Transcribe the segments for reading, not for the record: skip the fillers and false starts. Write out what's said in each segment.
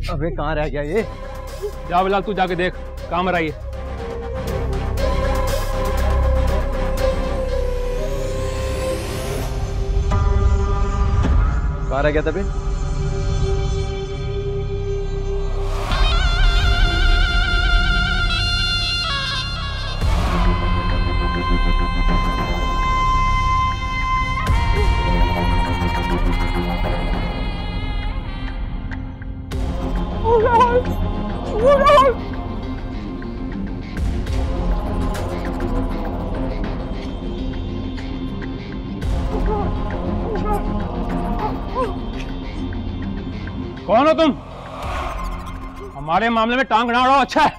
अबे कहाँ रह गया ये? जा बिलाल, तू जाके देख कहाँ मरा ये। कहाँ रह गया था बे? कौन हो तुम? हमारे मामले में टांग ना अड़ाओ, अच्छा है।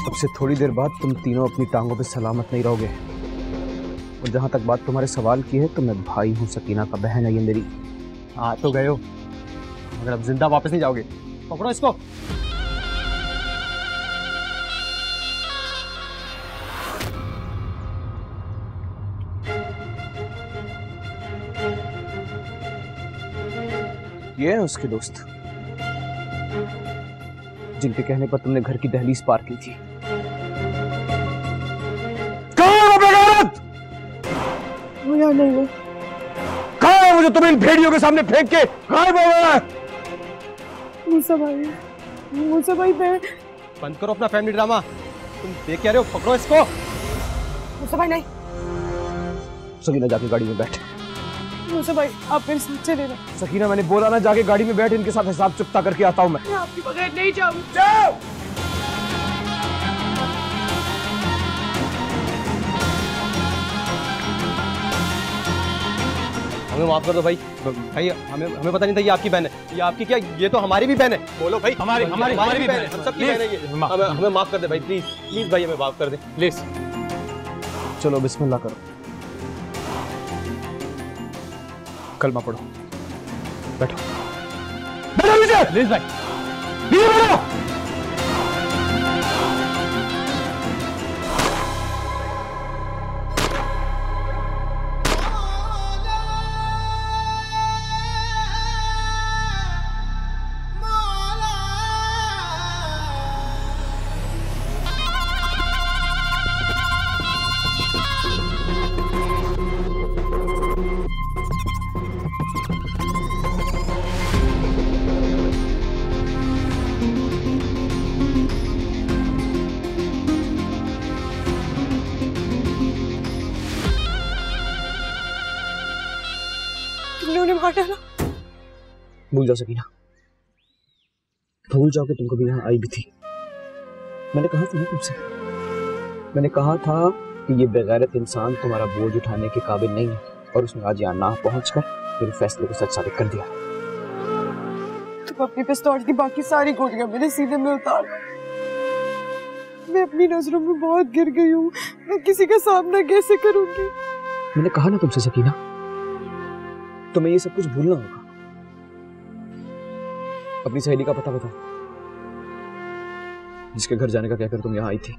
अब से थोड़ी देर बाद तुम तीनों अपनी टांगों पे सलामत नहीं रहोगे। और जहां तक बात तुम्हारे सवाल की है तो मैं भाई हूं, सकीना का बहन है ये मेरी। आ तो गए हो, मगर अब जिंदा वापस नहीं जाओगे। पकड़ो इसको। ये है उसके दोस्त, जिनके कहने पर तुमने घर की दहलीज पार की थी। कहाँ है वो बेगैरत? वो यहाँ नहीं है। कहाँ है मुझे तुम इन भेड़ियों के सामने फेंक के गायब हो गया है? मूसा भाई बंद करो अपना फैमिली ड्रामा। तुम देख क्या रहे हो? पकड़ो इसको। मूसा भाई नहीं। सकीना जाके गाड़ी में बैठ। मूसा भाई आप मेरे साथ चले ना। सकीना मैंने बोला ना, जाके गाड़ी में बैठ, इनके साथ हिसाब चुकता करके आता हूँ मैं आपके बगैर नहीं जाऊंगी। जाओ। हमें माफ कर दो भाई। भाई हमें पता नहीं था ये आपकी बहन है। ये आपकी क्या, ये तो हमारी भी बहन है। बोलो भाई। हमारी भी बहन है, हम सबकी बहन है ये। हमें माफ कर दे भाई, प्लीज भाई, हमें माफ कर दे प्लीज। चलो बिस्मिल्लाह करो, कलमा पढ़ो। बैठो नीचे। प्लीज भाई नीचे बैठो। भूल जाओ सकीना, भूल जाओ कि तुम कभी यहाँ आई भी थी। मैंने कहा था ना तुमसे, मैंने कहा था कि ये बेगैरत इंसान तुम्हारा बोझ उठाने के काबिल नहीं है, और उसने आज यहाँ ना पहुंचकर मेरे फैसले को सच साबित कर दिया। तुम अपनी पिस्तौल की बाकी सारी गोलियां मेरे सीने में उतार। मैं अपनी नजरों में बहुत गिर गई हूँ, मैं किसी का सामना कैसे करूंगी? मैंने कहा ना तुमसे सकीना, तुम्हें ये सब कुछ भूलना होगा। अपनी सहेली का पता बताओ, जिसके घर जाने का कहकर तुम यहाँ आई थी।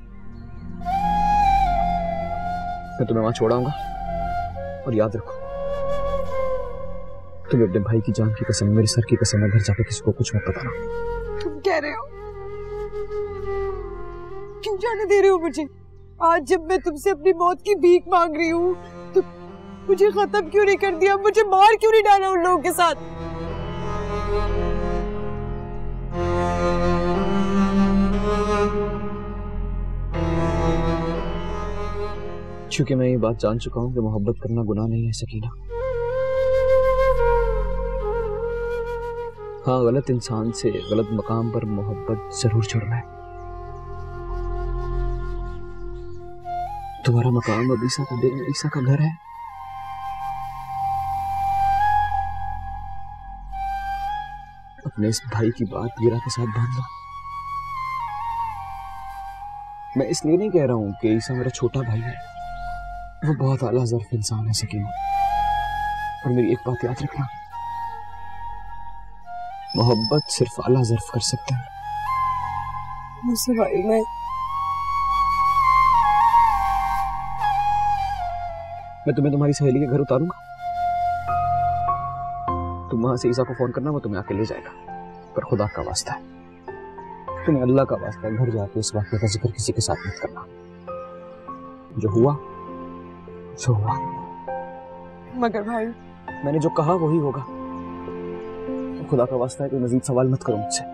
मैं तुम्हें वहां छोड़ाऊंगा, और याद रखो, तुम्हें अपने भाई की जान की कसम, मेरे सर की कसम, घर जाकर किसी को कुछ मत बताना। तुम कह रहे हो? क्यों जाने दे रहे हो मुझे? आज जब मैं तुमसे अपनी मौत की भीख मांग रही हूँ, तो मुझे खत्म क्यों नहीं कर दिया? मुझे मार क्यों नहीं डाला उन लोगों के साथ? क्योंकि मैं ये बात जान चुका हूं कि मोहब्बत करना गुनाह नहीं है सकीना। हाँ, गलत इंसान से गलत मकाम पर मोहब्बत जरूर जुर्म है। तुम्हारा मकाम अबीसा का दिल अबीसा का घर है। अपने इस भाई की बात वीरा के साथ बांध लो। मैं इसलिए नहीं कह रहा हूं कि ईसा मेरा छोटा भाई है, वो बहुत आला ज़र्फ इंसान है सकीना। और मेरी एक बात याद रखना, मोहब्बत सिर्फ आला ज़र्फ कर सकता है। मुझसे भाई मैं तुम्हें तुम्हारी सहेली के घर उतारूंगा। तुम वहां से ईसा को फोन करना, वो तुम्हें आके ले जाएगा। पर खुदा का वास्ता है, तुम्हें अल्लाह का वास्ता है, घर जाके इस वाक़े का जिक्र किसी के साथ मत करना। जो हुआ सो हुआ। मगर भाई, मैंने जो कहा वही होगा। तो खुदा का वास्ता है कोई मजीद सवाल मत करो मुझसे।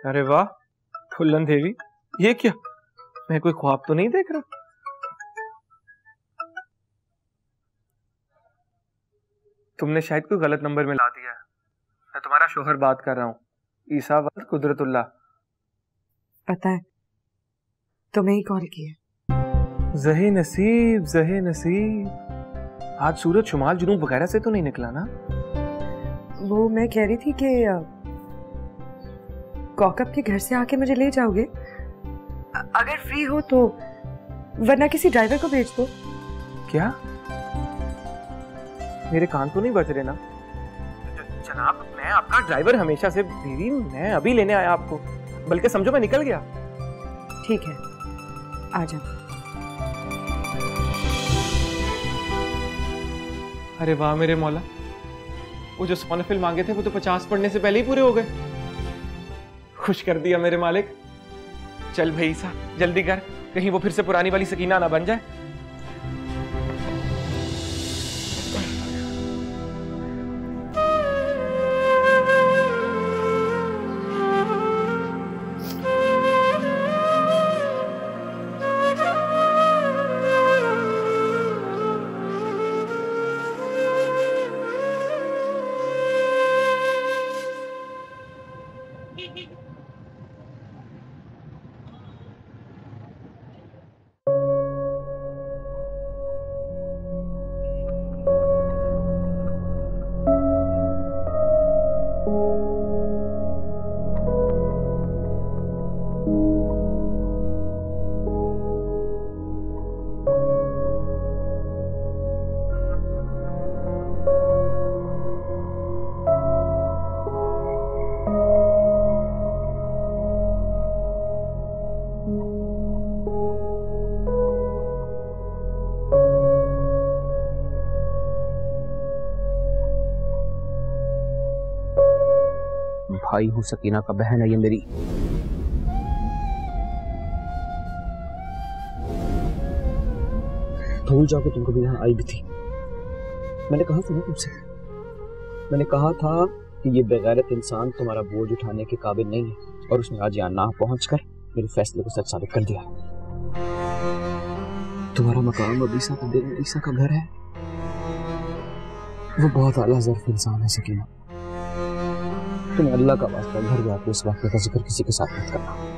अरे वाह फुल्लन देवी, ये क्या? मैं कोई ख्वाब तो नहीं देख रहा? तुमने शायद कोई गलत नंबर में ला दिया है। मैं तुम्हारा शोहर बात कर रहा हूँ, ईसा वल्द कुदरतुल्लाह। पता है, तुम्हें ही कॉल किया। ज़हे नसीब, ज़हे नसीब। आज सूरज शुमाल जुनूब वगैरह से तो नहीं निकला ना? वो मैं कह रही थी कि कौकब के घर से आके मुझे ले जाओगे अगर फ्री हो तो, वरना किसी ड्राइवर को भेज दो। क्या? मेरे कान तो नहीं बज रहे ना? जनाब, मैं आपका ड्राइवर हमेशा से। बीवी, मैं अभी लेने आया आपको, बल्कि समझो मैं निकल गया। ठीक है, आ जाओ। अरे वाह मेरे मौला, वो जो 100 नफिल मांगे थे वो तो 50 पढ़ने से पहले ही पूरे हो गए। खुश कर दिया मेरे मालिक। चल भाई ईसा, जल्दी कर, कहीं वो फिर से पुरानी वाली सकीना ना बन जाए। भाई हूँ सकीना का, बहन है ये मेरी। भूल जाओ कि तुम कभी यहाँ आई भी थी। मैंने कहा था ना तुमसे, मैंने कहा था कि ये बेगैरत इंसान तुम्हारा बोझ उठाने के काबिल नहीं है, और उसने आज यहाँ ना पहुंचकर मेरे फैसले को सच साबित कर दिया। तुम्हारा मकाम अब ईसा का दिल, ईसा का घर है। वो बहुत आला ज़र्फ इंसान है सकीना। तुम्हें अल्लाह का वास्ता घर जाके इस वाक़े का जिक्र किसी के साथ मत करना।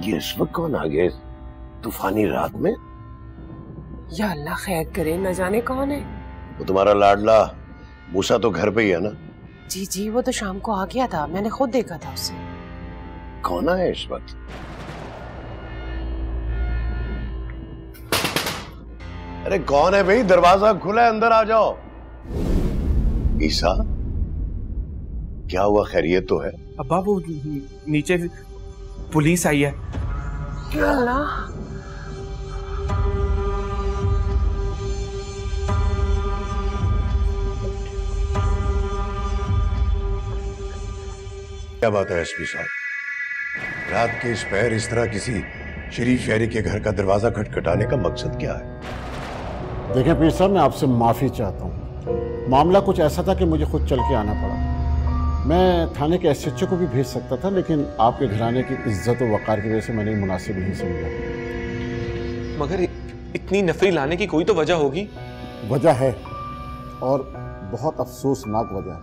ये इस वक्त कौन आ गया तूफानी रात में? या अल्लाह खैर करे, न जाने कौन है। वो तुम्हारा लाडला मूसा तो घर पे ही है ना? जी जी, वो तो शाम को आ गया था, मैंने खुद देखा था उसे। कौन है इस वक्त? अरे कौन है भाई? दरवाजा खुला है, अंदर आ जाओ। ईसा, क्या हुआ? खैरियत तो है? अब्बा वो नीचे पुलिस आई है। या अल्लाह, क्या बात है एसपी साहब? रात के इस पहर इस तरह किसी शरीफ शहरी के घर का दरवाजा खटखटाने का मकसद क्या है? देखें पीर साहब, मैं आपसे माफ़ी चाहता हूँ। मामला कुछ ऐसा था कि मुझे खुद चल के आना पड़ा। मैं थाने के एसएचओ को भी भेज सकता था, लेकिन आपके घराने की इज्जत और वक़ार की वजह से मैंने मुनासिब नहीं समझा। मगर इतनी नफरी लाने की कोई तो वजह होगी। वजह है, और बहुत अफसोसनाक वजह है।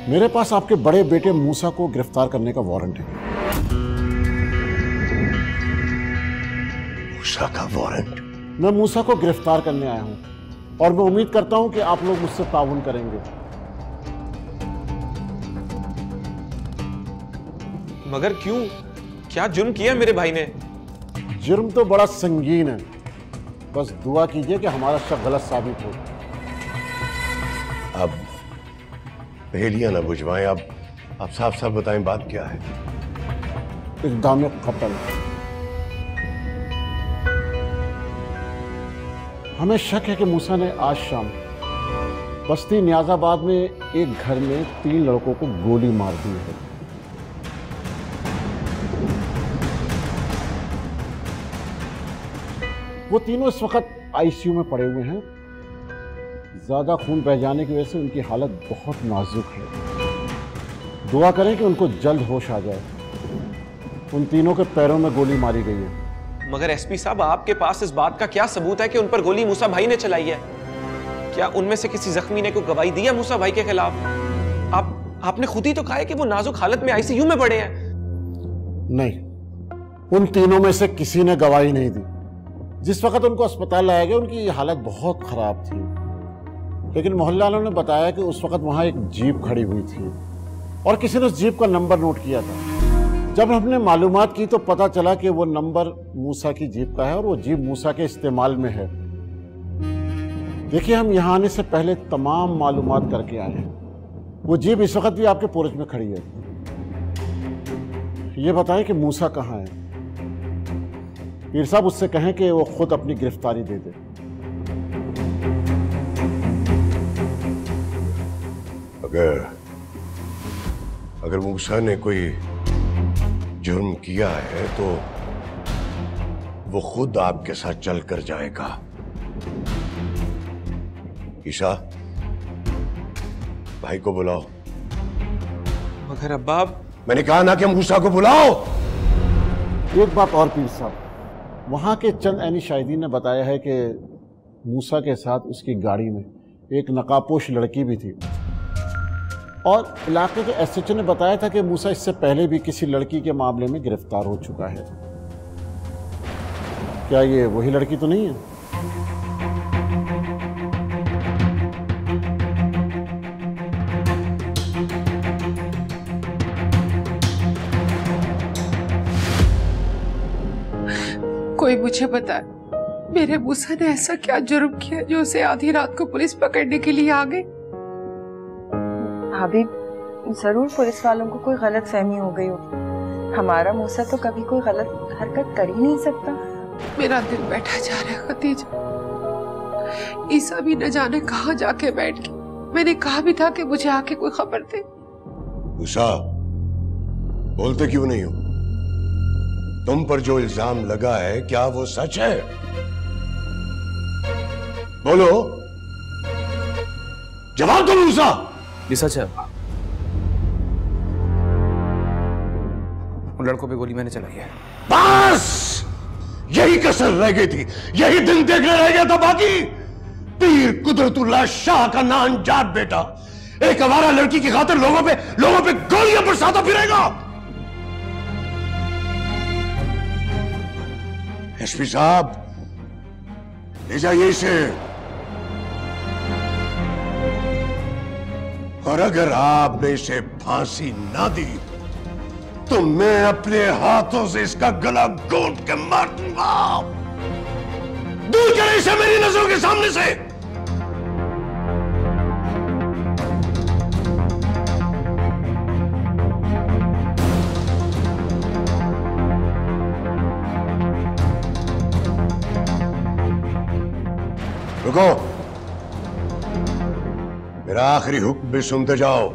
मेरे पास आपके बड़े बेटे मूसा को गिरफ्तार करने का वारंट है। मूसा का वारंट? मैं मूसा को गिरफ्तार करने आया हूं, और मैं उम्मीद करता हूं कि आप लोग मुझसे ताउन करेंगे। मगर क्यों? क्या जुर्म किया मेरे भाई ने? जुर्म तो बड़ा संगीन है, बस दुआ कीजिए कि हमारा शक गलत साबित हो। अब पहेलियां ना बुझवाएं, आप साफ साफ बताएं बात क्या है? इक़दाम क़त्ल। हमें शक है कि मूसा ने आज शाम बस्ती नियाज़ाबाद में एक घर में 3 लड़कों को गोली मार दी है। वो तीनों इस वक्त आईसीयू में पड़े हुए हैं। ज़्यादा खून बह जाने की वजह से उनकी हालत बहुत नाजुक है। दुआ करें कि उनको जल्द होश आ जाए। उन तीनों के पैरों में गोली मारी गई है। मगर एसपी साहब, आपके पास इस बात का क्या सबूत है कि उन पर गोली मूसा भाई ने चलाई है? क्या उनमें से किसी जख्मी ने कोई गवाही दी है मूसा भाई के खिलाफ? आपने खुद ही तो कहा है कि वो नाजुक हालत में आईसीयू में पड़े हैं। नहीं, उन तीनों में से किसी ने गवाही नहीं दी। जिस वक्त उनको अस्पताल लाया गया उनकी हालत बहुत खराब थी, लेकिन मोहल्ले वालों ने बताया कि उस वक्त वहां एक जीप खड़ी हुई थी और किसी ने उस जीप का नंबर नोट किया था। जब हमने मालूमात की तो पता चला कि वो नंबर मूसा की जीप का है और वो जीप मूसा के इस्तेमाल में है। देखिए, हम यहाँ आने से पहले तमाम मालूमात करके आए हैं। वो जीप इस वक्त भी आपके पोर्च में खड़ी है। ये बताएं कि मूसा कहाँ है? पीर साहब, उससे कहें कि वो खुद अपनी गिरफ्तारी दे दे। अगर मूसा ने कोई जुर्म किया है तो वो खुद आपके साथ चल कर जाएगा। ईशा, भाई को बुलाओ। मगर अब्बा, मैंने कहा ना कि मूसा को बुलाओ। एक बात और पीर साहब, वहाँ के चंद ऐनी शाहिदीन ने बताया है कि मूसा के साथ उसकी गाड़ी में एक नकाबपोश लड़की भी थी, और इलाके के एसएचओ ने बताया था कि मूसा इससे पहले भी किसी लड़की के मामले में गिरफ्तार हो चुका है। क्या ये वही लड़की तो नहीं है? कोई मुझे बताए, मेरे मूसा ने ऐसा क्या जुर्म किया जो उसे आधी रात को पुलिस पकड़ने के लिए आ गई? भाभी, जरूर पुलिस वालों को कोई गलत फहमी हो गई होगी। हमारा मूसा तो कभी कोई गलत हरकत कर ही नहीं सकता। मेरा दिल बैठा जा रहा है खतीजा। ईसा भी न जाने कहाँ जाके बैठ गई। मैंने कहा भी था कि मुझे आके कोई खबर दे। मूसा, बोलते क्यों नहीं हो? तुम पर जो इल्जाम लगा है क्या वो सच है? बोलो, जवाब दो मूसा। ये सच है। उन लड़कों पे गोली मैंने चलाई है। बस यही कसर रह गई थी, यही दिन देखने रह गया था। बाकी पीर कुदरतुल्लाह शाह का नाम जात बेटा एक आवारा लड़की की खातिर लोगों पे गोलियां बरसाता फिरेगा? एसपी साहब, ले जाइए इसे। और अगर आपने इसे फांसी ना दी तो मैं अपने हाथों से इसका गला घोंट के मार दूंगा। दूर करें इसे मेरी नजरों के सामने से। रुको, मेरा आखिरी हुक्म भी सुनते जाओ।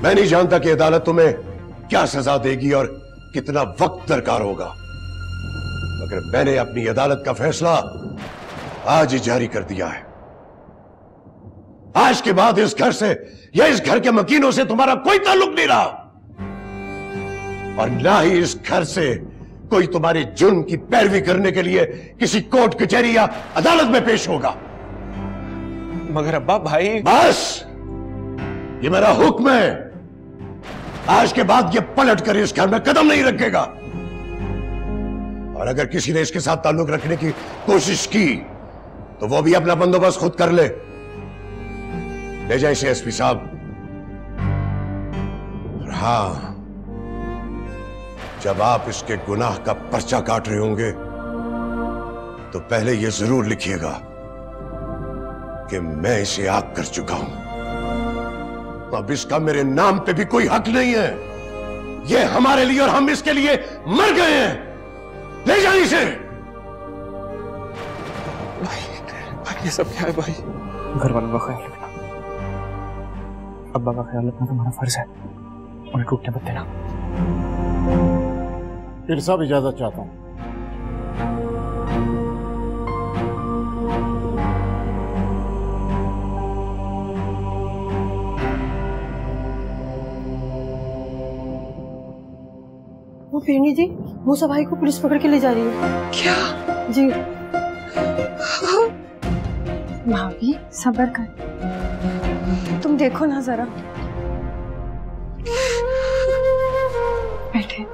मैं नहीं जानता कि अदालत तुम्हें क्या सजा देगी और कितना वक्त दरकार होगा, मगर मैंने अपनी अदालत का फैसला आज ही जारी कर दिया है। आज के बाद इस घर से या इस घर के मकीनों से तुम्हारा कोई ताल्लुक नहीं रहा, और ना ही इस घर से कोई तुम्हारे जुर्म की पैरवी करने के लिए किसी कोर्ट कचहरी या अदालत में पेश होगा। मगर अब्बा भाई। बस, ये मेरा हुक्म है। आज के बाद ये पलट कर इस घर में कदम नहीं रखेगा, और अगर किसी ने इसके साथ ताल्लुक रखने की कोशिश की तो वो भी अपना बंदोबस्त खुद कर ले जाए इसे एसपी साहब। और हां, जब आप इसके गुनाह का पर्चा काट रहे होंगे तो पहले यह जरूर लिखिएगा कि मैं इसे आग कर चुका हूं। अब इसका मेरे नाम पे भी कोई हक नहीं है। यह हमारे लिए और हम इसके लिए मर गए हैं। ले जाइए इसे। भाई ये सब क्या है भाई? घर वालों का ख्याल रखना, अब्बा का ख्याल रखना तुम्हारा फर्ज है। उन्हें टूटने मत देना। फिर साहब, इजाजत चाहता हूं। वो पीरनी जी मूसा भाई को पुलिस पकड़ के ले जा रही है। क्या? जी। भाभी सब्र कर, तुम देखो ना जरा। बैठे।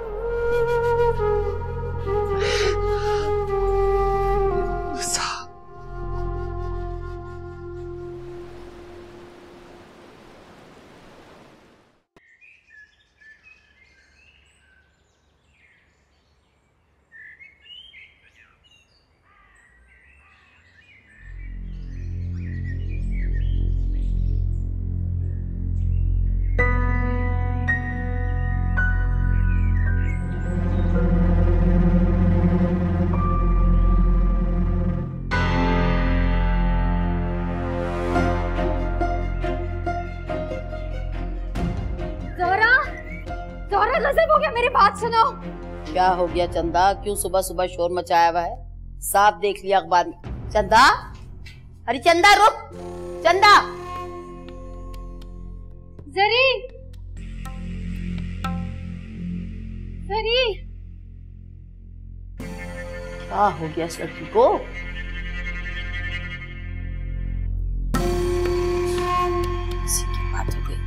हो गया, मेरी बात सुनो। क्या हो गया चंदा? क्यों सुबह सुबह शोर मचाया हुआ है? साफ देख लिया अखबार में। चंदा, अरे चंदा रुक। चंदा, जरी, जरी, क्या हो गया इस लड़की को? किसी की बात हो गई।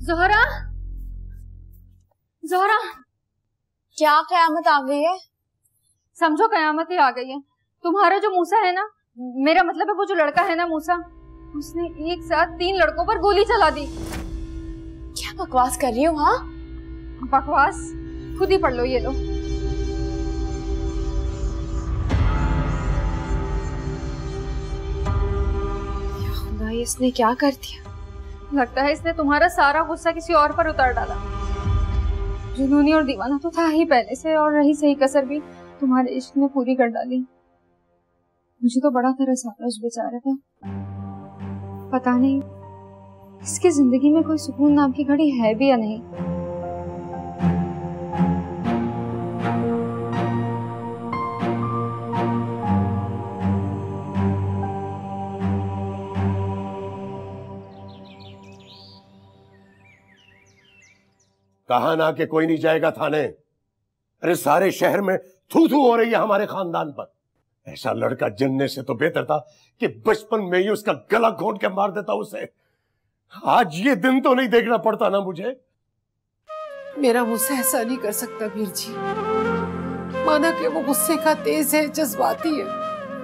ज़ोहरा, ज़ोहरा, क्या कयामत आ गई है? समझो कयामत ही आ गई है। तुम्हारा जो मूसा है ना, मेरा मतलब है वो जो लड़का है ना मूसा, उसने एक साथ 3 लड़कों पर गोली चला दी। क्या बकवास कर रही हो? हाँ बकवास, खुद ही पढ़ लो, ये लो। खुदा, इसने क्या कर दिया? लगता है इसने तुम्हारा सारा गुस्सा किसी और पर उतार डाला। जुनूनी और दीवाना तो था ही पहले से, और रही सही कसर भी तुम्हारे इश्क में पूरी कर डाली। मुझे तो बड़ा तरस आता उस बेचारे पर। पता नहीं इसकी जिंदगी में कोई सुकून नाम की घड़ी है भी या नहीं। कहा ना कि कोई नहीं जाएगा थाने। अरे सारे शहर में थू थू हो रही है हमारे खानदान पर। ऐसा लड़का जन्ने से तो बेहतर था कि बचपन में ही उसका गला घोंट के मार देता उसे। आज ये दिन तो नहीं देखना पड़ता ना मुझे। मेरा मुझसे ऐसा नहीं कर सकता वीर जी। माना कि वो गुस्से का तेज है, जज्बाती है,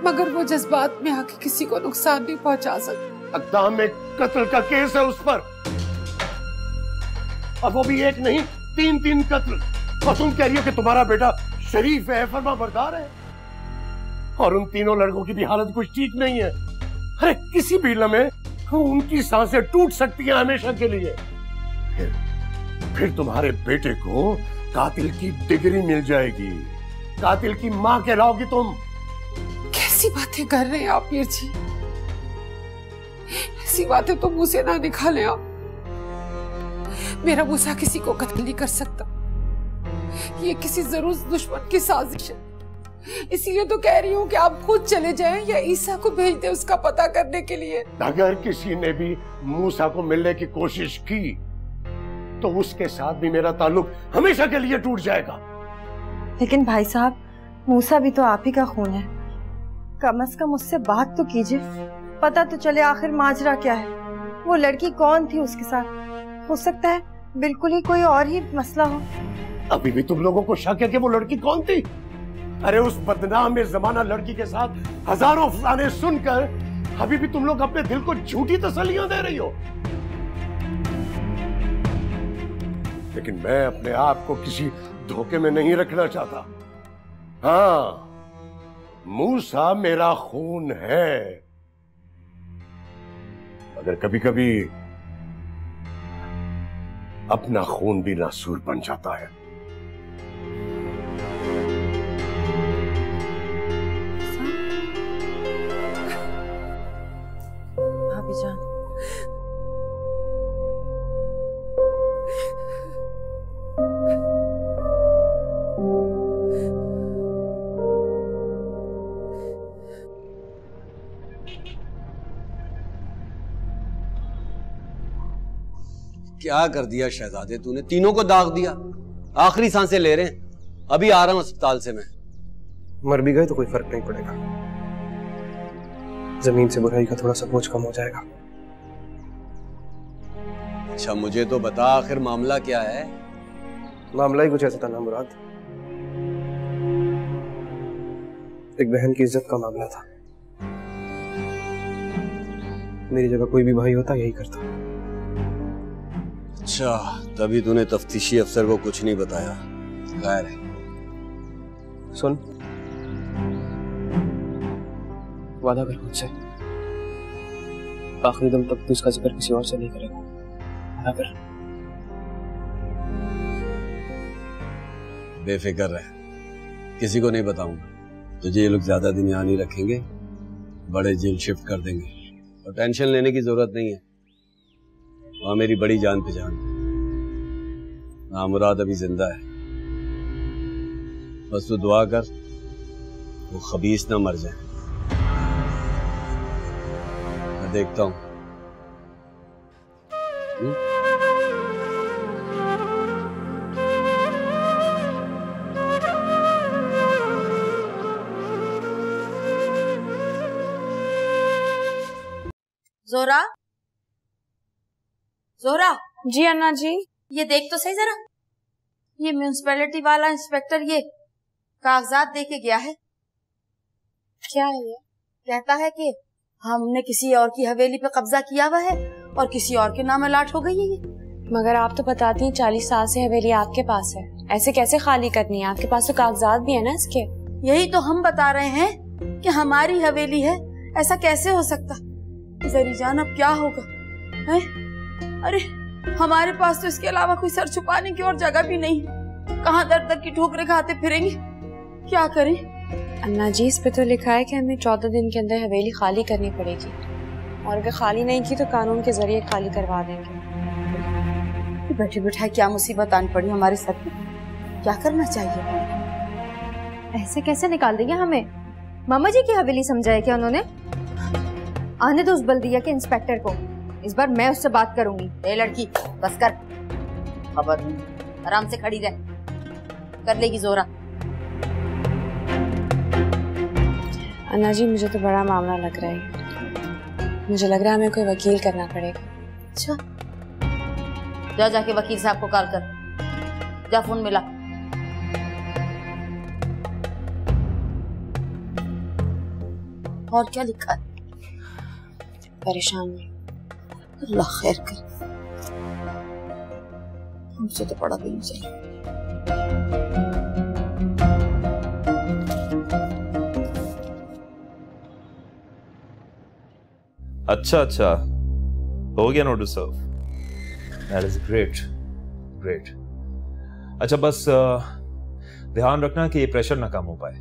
मगर वो जज्बात में आके किसी को नुकसान नहीं पहुंचा सकता। अक़दाम में कत्ल का केस है उस पर, और वो भी एक नहीं 3 कत्ल। और तुम कह रही हो कि तुम्हारा बेटा शरीफ है, फर्माबरदार है, और उन तीनों लड़कों की भी हालत कुछ ठीक नहीं है। अरे किसी भी लम्हे उनकी सांसें टूट सकती हैं हमेशा के लिए। फिर तुम्हारे बेटे को कातिल की डिग्री मिल जाएगी, कातिल की मां कहलाओगी तुम। कैसी बातें कर रहे हैं आप वीर जी? ऐसी बातें तो मुंह से ना निकालें आप। मेरा मूसा किसी को कत्ल नहीं कर सकता। ये किसी जरूर दुश्मन की साजिश है। इसीलिए तो कह रही हूँ कि आप खुद चले जाएं या ईसा को भेज दें उसका पता करने के लिए। अगर किसी ने भी मूसा को मिलने की कोशिश की तो उसके साथ भी मेरा ताल्लुक हमेशा के लिए टूट जाएगा। लेकिन भाई साहब, मूसा भी तो आप ही का खून है। कम से कम उससे बात तो कीजिए, पता तो चले आखिर माजरा क्या है। वो लड़की कौन थी उसके साथ? हो सकता है बिल्कुल ही कोई और ही मसला हो। अभी भी तुम लोगों को शक है कि वो लड़की कौन थी? अरे उस बदनाम जमाना लड़की के साथ हजारों अफसाने सुनकर अभी भी तुम लोग अपने दिल को झूठी तसल्लियां दे रही हो। लेकिन मैं अपने आप को किसी धोखे में नहीं रखना चाहता। हाँ, मूसा मेरा खून है, मगर कभी कभी अपना खून भी नासूर बन जाता है। भाभी जान, क्या कर दिया शहजादे तूने? तीनों को दाग दिया। आखिरी सांसें ले रहे हैं। अभी आ रहा हूं अस्पताल से मैं। मर भी गए तो कोई फर्क नहीं पड़ेगा। जमीन से बुराई का थोड़ा सा बोझ कम हो जाएगा। अच्छा मुझे तो बता, आखिर मामला क्या है? मामला ही कुछ ऐसा था ना मुराद। एक बहन की इज्जत का मामला था। मेरी जगह कोई भी भाई होता यही करता। अच्छा, तभी तूने तफ्तीशी अफसर को कुछ नहीं बताया। खैर है। सुन, वादा कर मुझसे, आखिरी दम तक तू इसका जिक्र किसी और से नहीं करेगा। वादा कर। बेफिक्र रह, किसी को नहीं बताऊंगा। तुझे ये लोग ज्यादा दिन यहाँ नहीं रखेंगे, बड़े जेल शिफ्ट कर देंगे। और टेंशन लेने की जरूरत नहीं है, वहां मेरी बड़ी जान पहचान। नामुराद अभी जिंदा है, बस तू दुआ कर वो खबीस ना मर जाए। मैं देखता हूं। जोरा, जोरा। जी अन्ना जी। ये देख तो सही जरा, ये म्यूनिसिपैलिटी वाला इंस्पेक्टर ये कागजात दे के गया है। क्या है ये? कहता है कि हमने किसी और की हवेली पे कब्जा किया हुआ है और किसी और के नाम अलाट हो गई है ये। मगर आप तो बताती हैं 40 साल से हवेली आपके पास है, ऐसे कैसे खाली करनी है? आपके पास तो कागजात भी है ना इसके। यही तो हम बता रहे हैं कि हमारी हवेली है, ऐसा कैसे हो सकता? जरी जान अब क्या होगा है? अरे हमारे पास तो इसके अलावा कोई सर छुपाने की और जगह भी नहीं। कहाँ दर दर की ठोकरें खाते फिरेंगे, क्या करें? अन्ना जी, इस पे तो लिखा है कि हमें 14 दिन के अंदर हवेली खाली करनी पड़ेगी, और अगर खाली नहीं की तो कानून के जरिए खाली करवा देंगे। बैठे बैठाए क्या मुसीबत आन पड़ी हमारे सर पे। क्या करना चाहिए? ऐसे कैसे निकाल देंगे हमें? मामा जी की हवेली समझाए क्या उन्होंने? आने दो उस बल्दिया के इंस्पेक्टर को, इस बार मैं उससे बात करूंगी। ए लड़की बस कर, खबर आराम से खड़ी रह, कर लेगी जोरा। अन्ना जी मुझे तो बड़ा मामला लग रहा है। मुझे लग रहा है हमें कोई वकील करना पड़ेगा। अच्छा, जा जाके वकील साहब को कॉल कर, जा फोन मिला। और क्या लिखा है? परेशान नहीं। अल्लाह खैर कर, हमसे तो पड़ा भी नहीं चाहिए। अच्छा अच्छा, हो गया notice serve. That is great great. अच्छा बस ध्यान रखना कि ये प्रेशर ना कम हो पाए।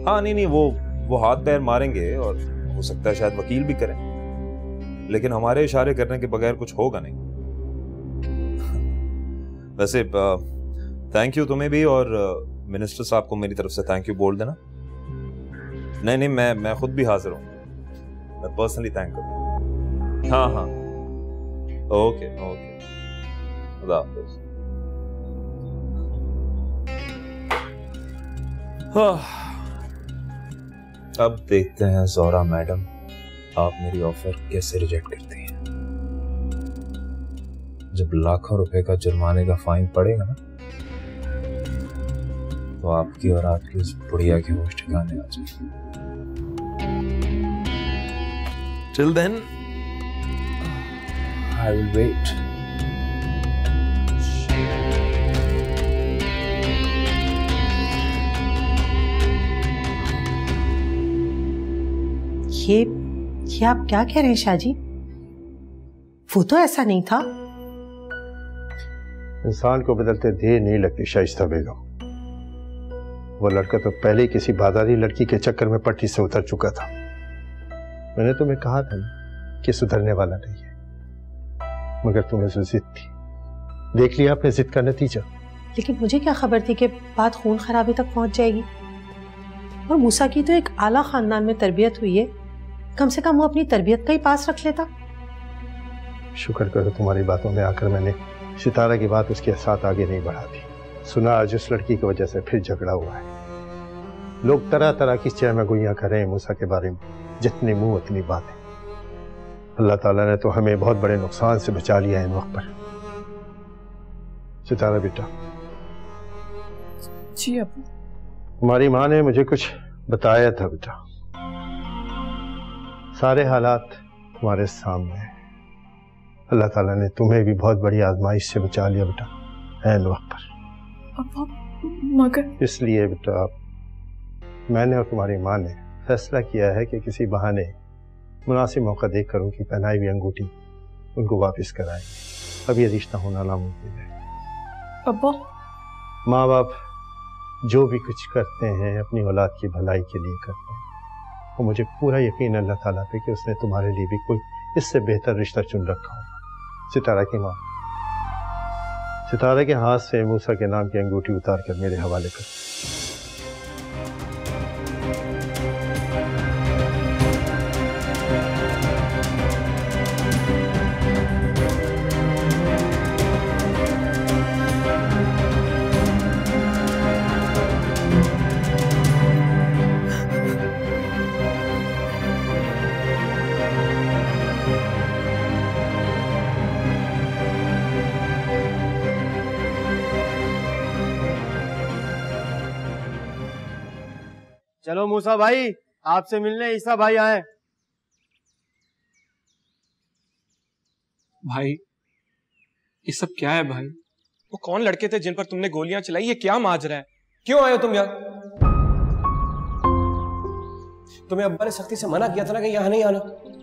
हाँ नहीं नहीं, वो हाथ पैर मारेंगे और हो सकता है शायद वकील भी करें, लेकिन हमारे इशारे करने के बगैर कुछ होगा नहीं। वैसे थैंक यू तुम्हें भी, और मिनिस्टर साहब को मेरी तरफ से थैंक यू बोल देना। नहीं नहीं, मैं खुद भी हाजिर हूँ, मैं पर्सनली थैंक करूँ। हाँ हाँ, ओके ओके, खुदा हाफिज़। अब देखते हैं ज़ोहरा मैडम आप मेरी ऑफर कैसे रिजेक्ट करती हैं। जब लाखों रुपए का जुर्माने का फाइन पड़ेगा ना, तो आपकी और आपकी उस बुढ़िया की होश ठिकाने आ जाएगी। Till then, I will wait. ये आप क्या कह रहे हैं शाहजी? वो तो ऐसा नहीं था। इंसान को बदलते देर नहीं लगती शाइस्ता बेगम। वो लड़का तो पहले ही किसी बाजारी लड़की के चक्कर में पटरी से उतर चुका था। मैंने तुम्हें कहा था ना कि सुधरने वाला नहीं है, मगर तुम्हें जो जिद थी, देख लिया आपने जिद का नतीजा। लेकिन मुझे क्या खबर थी कि बात खून खराबे तक पहुंच जाएगी। और मूसा की तो एक आला खानदान में तरबियत हुई है, कम से कम वो अपनी तरबियत का ही पास रख लेता। शुक्र करो तुम्हारी बातों में आकर मैंने सितारा की बात उसके साथ आगे नहीं बढ़ा दी। सुना आज उस लड़की की वजह से फिर झगड़ा हुआ है। लोग तरह तरह की चहमगोइयां कर रहे हैं मूसा के बारे में, जितने मुंह उतनी बातें। अल्लाह ताला ने तो हमें बहुत बड़े नुकसान से बचा लिया है इन वक्त पर। सितारा बेटा। जी अबू। हमारी माँ ने मुझे कुछ बताया था बेटा। सारे हालात तुम्हारे सामने हैं। अल्लाह ताला ने तुम्हें भी बहुत बड़ी आजमाइश से बचा लिया बेटा, ऐन वक्त पर। मगर इसलिए बेटा मैंने और तुम्हारी माँ ने फैसला किया है कि किसी बहाने मुनासिब मौका देखकर उनकी पहनाई हुई अंगूठी उनको वापस कराएं। अब ये रिश्ता होना नामुमकिन है। अब्बा, माँ बाप जो भी कुछ करते हैं अपनी औलाद की भलाई के लिए करते हैं, और मुझे पूरा यकीन अल्लाह ताला पे कि उसने तुम्हारे लिए भी कोई इससे बेहतर रिश्ता चुन रखा होगा। सितारा की माँ, सितारा के हाथ से मूसा के नाम की अंगूठी उतार कर मेरे हवाले कर। चलो मूसा भाई, आपसे मिलने ईसा भाई आए। भाई ये सब क्या है भाई? वो कौन लड़के थे जिन पर तुमने गोलियां चलाई? ये क्या माजरा है? क्यों आए हो तुम यहाँ? तुम्हें अब्बा ने सख्ती से मना किया था ना कि यहाँ नहीं आना।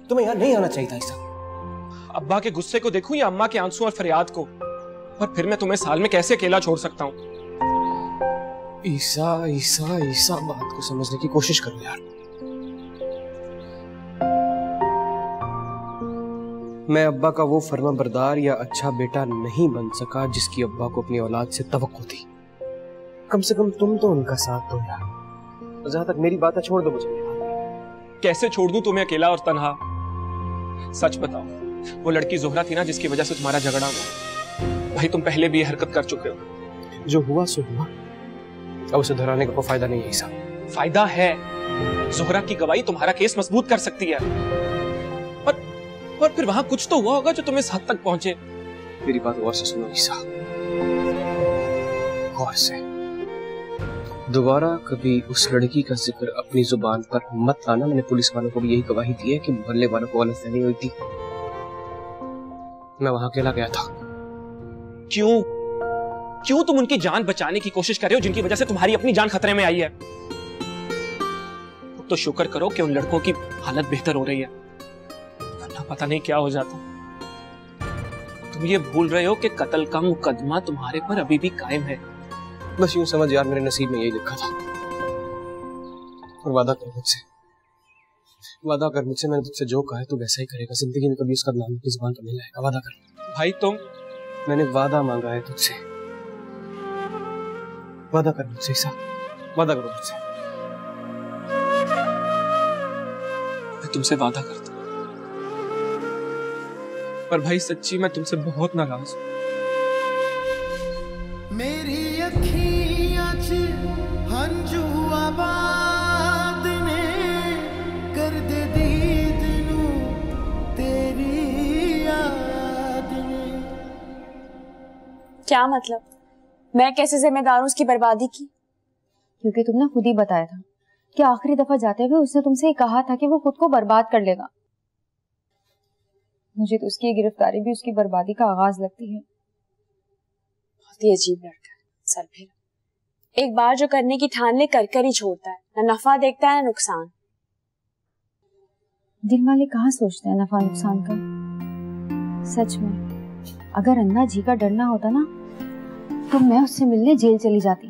तुम्हें यहाँ नहीं आना चाहिए था ईसा। अब्बा के गुस्से को देखूं या अम्मा के आंसू और फरियाद को? और फिर मैं तुम्हें साल में कैसे अकेला छोड़ सकता हूँ? ईसा ईसा ईसा, बात को समझने की कोशिश करो यार। मैं अब्बा का वो फर्मा बरदार या अच्छा बेटा नहीं बन सका जिसकी अब्बा को अपनी औलाद से तवक्को थी। कम से कम तुम तो उनका साथ दो यार। जहां तक मेरी बात है, छोड़ दो मुझे। कैसे छोड़ दूं तुम्हें अकेला और तन्हा? सच बताओ, वो लड़की ज़ोहरा थी ना जिसकी वजह से तुम्हारा झगड़ा हुआ? भाई तुम पहले भी ये हरकत कर चुके हो। जो हुआ सो हुआ, अब उसे दोहराने का कोई फायदा नहीं है ईसा। फायदा है। जोहरा की गवाही तुम्हारा केस मजबूत कर सकती है। और फिर वहां कुछ तो हुआ होगा जो तुम इस हद तक पहुंचे। मेरी बात गौर से सुनो ईसा, गौर से। दोबारा कभी उस लड़की का जिक्र अपनी जुबान पर मत लाना। मैंने पुलिस वालों को भी यही गवाही दी है कि मोहल्ले वालों को गलतफहमी हुई थी। मैं वहां अकेला गया था। क्यों तुम उनकी जान बचाने की कोशिश कर रहे हो जिनकी वजह से तुम्हारी अपनी जान खतरे में आई है? तो शुक्र करो कि उन लड़कों की हालत बेहतर हो रही है, वरना पता नहीं क्या हो जाता। तुम ये भूल रहे हो कि कत्ल का मुकदमा तुम्हारे पर अभी भी कायम है। बस यूं समझ यार, मेरे नसीब में यही लिखा था। और वादा कर मुझसे, वादा कर मुझसे, मैंने तुझसे जो कहा है तू वैसा ही करेगा। जिंदगी में कभी उसका नाम अपनी जुबान पर नहीं लाएगा। वादा कर भाई। मैंने वादा मांगा है तुझसे, वादा कर मुझसे ईसा, वादा करो मुझसे। मैं तुमसे वादा करता हूं, पर भाई सच्ची मैं तुमसे बहुत नाराज हूं। मेरी अखियां च हंजू आबाद ने कर दे दीद नू तेरी याद ने। क्या मतलब? मैं कैसे जिम्मेदार हूं उसकी बर्बादी की? क्योंकि तुमने खुद ही बताया था कि आखिरी दफा जाते हुए उसने तुमसे कहा था कि वो खुद को बर्बाद कर लेगा। मुझे तो उसकी गिरफ्तारी भी उसकी बर्बादी का आगाज लगती है। बहुत ही अजीब लड़का है, सरफिरा। एक बार जो करने की ठान ले कर ही छोड़ता है, ना नफा देखता है ना नुकसान। दिल वाले कहाँ सोचते हैं नफा नुकसान का। सच में अगर अन्ना जी का डरना होता ना तो मैं उससे मिलने जेल चली जाती।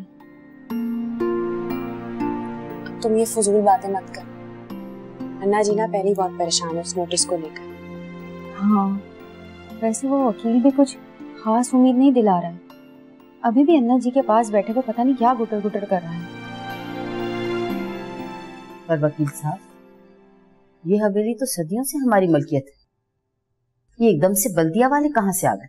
तुम ये फजूल बातें मत कर। अन्ना जी ना पहले ही बहुत परेशान है उस नोटिस को लेकर। हाँ, वैसे वो वकील भी कुछ खास उम्मीद नहीं दिला रहा है। अभी भी अन्ना जी के पास बैठे हुए पता नहीं क्या गुटर गुटर कर रहा है। पर वकील साहब, ये हवेली तो सदियों से हमारी मलकियत है, ये एकदम से बल्दिया वाले कहाँ से आ गए?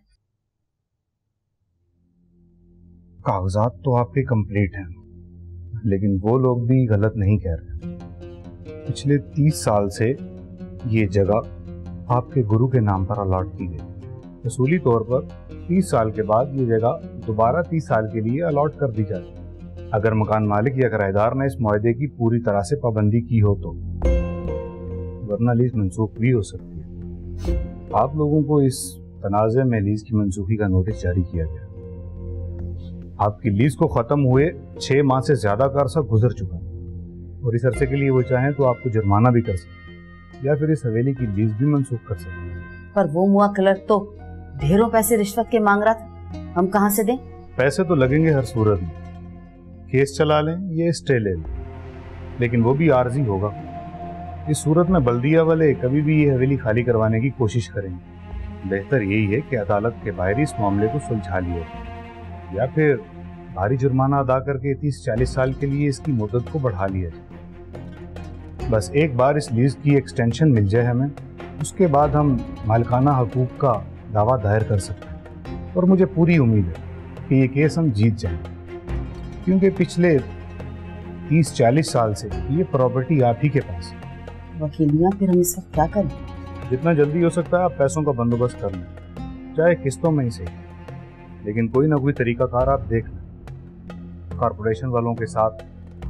कागजात तो आपके कंप्लीट हैं, लेकिन वो लोग भी गलत नहीं कह रहे। पिछले 30 साल से ये जगह आपके गुरु के नाम पर अलॉट की गई। असूली तौर पर 30 साल के बाद ये जगह दोबारा 30 साल के लिए अलॉट कर दी जाती, अगर मकान मालिक या किराएदार ने इस मुआहदे की पूरी तरह से पाबंदी की हो तो, वरना लीज मनसूख भी हो सकती है। आप लोगों को इस तनाज़े में लीज की मनसूखी का नोटिस जारी किया गया। आपकी लीज को खत्म हुए 6 माह से ज्यादा का अरसा गुजर चुका है और इस अरसे के लिए वो चाहें तो आपको जुर्माना भी कर सकते या फिर इस हवेली की लीज भी मनसूख कर सकते। पर वो मुआ क्लर्क तो ढेरों पैसे रिश्वत के मांग रहा था, हम कहाँ से दें? पैसे तो लगेंगे हर सूरत में, केस चला लें ये स्टे ले लें, लेकिन वो भी आर्जी होगा। इस सूरत में बल्दिया वाले कभी भी ये हवेली खाली करवाने की कोशिश करेंगे। बेहतर यही है कि अदालत के बाहर इस मामले को सुलझा लिया या फिर भारी जुर्माना अदा करके 30-40 साल के लिए इसकी मुद्दत को बढ़ा लिया जाए। बस एक बार इस लीज की एक्सटेंशन मिल जाए हमें, उसके बाद हम मालिकाना हकूक का दावा दायर कर सकते हैं। और मुझे पूरी उम्मीद है कि ये केस हम जीत जाएंगे, क्योंकि पिछले 30-40 साल से ये प्रॉपर्टी आप ही के पास है। वकीलियाँ, फिर हम इस वक्त क्या करें? जितना जल्दी हो सकता है आप पैसों का बंदोबस्त कर लें, चाहे किस्तों में ही सही, लेकिन कोई ना कोई तरीकाकार आप देख लें। कॉरपोरेशन वालों के साथ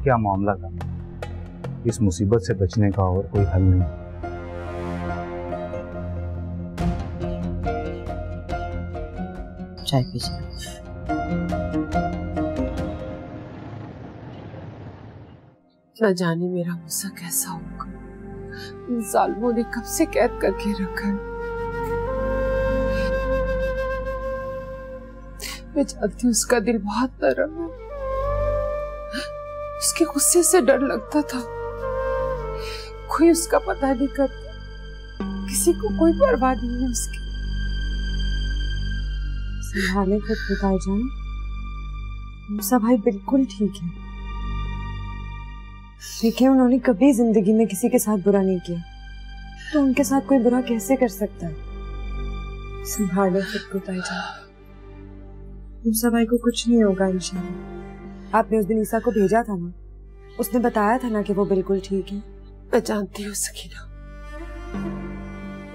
क्या मामला करना, इस मुसीबत से बचने का और कोई हल नहीं। चाय पीजिए। न जाने मेरा गुस्सा कैसा होगा। इन जालिमों ने कब से कैद करके रखा है। मैं जानती हूँ उसका दिल बहुत नरम है, उसके गुस्से से डर लगता था। कोई उसका पता नहीं करता, किसी को कोई परवाह नहीं है उसकी। संभाले खुद बताए जान, मूसा भाई बिल्कुल ठीक है। देखिए, उन्होंने कभी जिंदगी में किसी के साथ बुरा नहीं किया, तो उनके साथ कोई बुरा कैसे कर सकता है। संभाले खुद बताए जान, मूसा भाई को कुछ नहीं होगा इंशाल्लाह। आपने उस दिन ईसा को भेजा था ना, उसने बताया था ना कि वो बिल्कुल ठीक है। मैं जानती हूँ सकीना,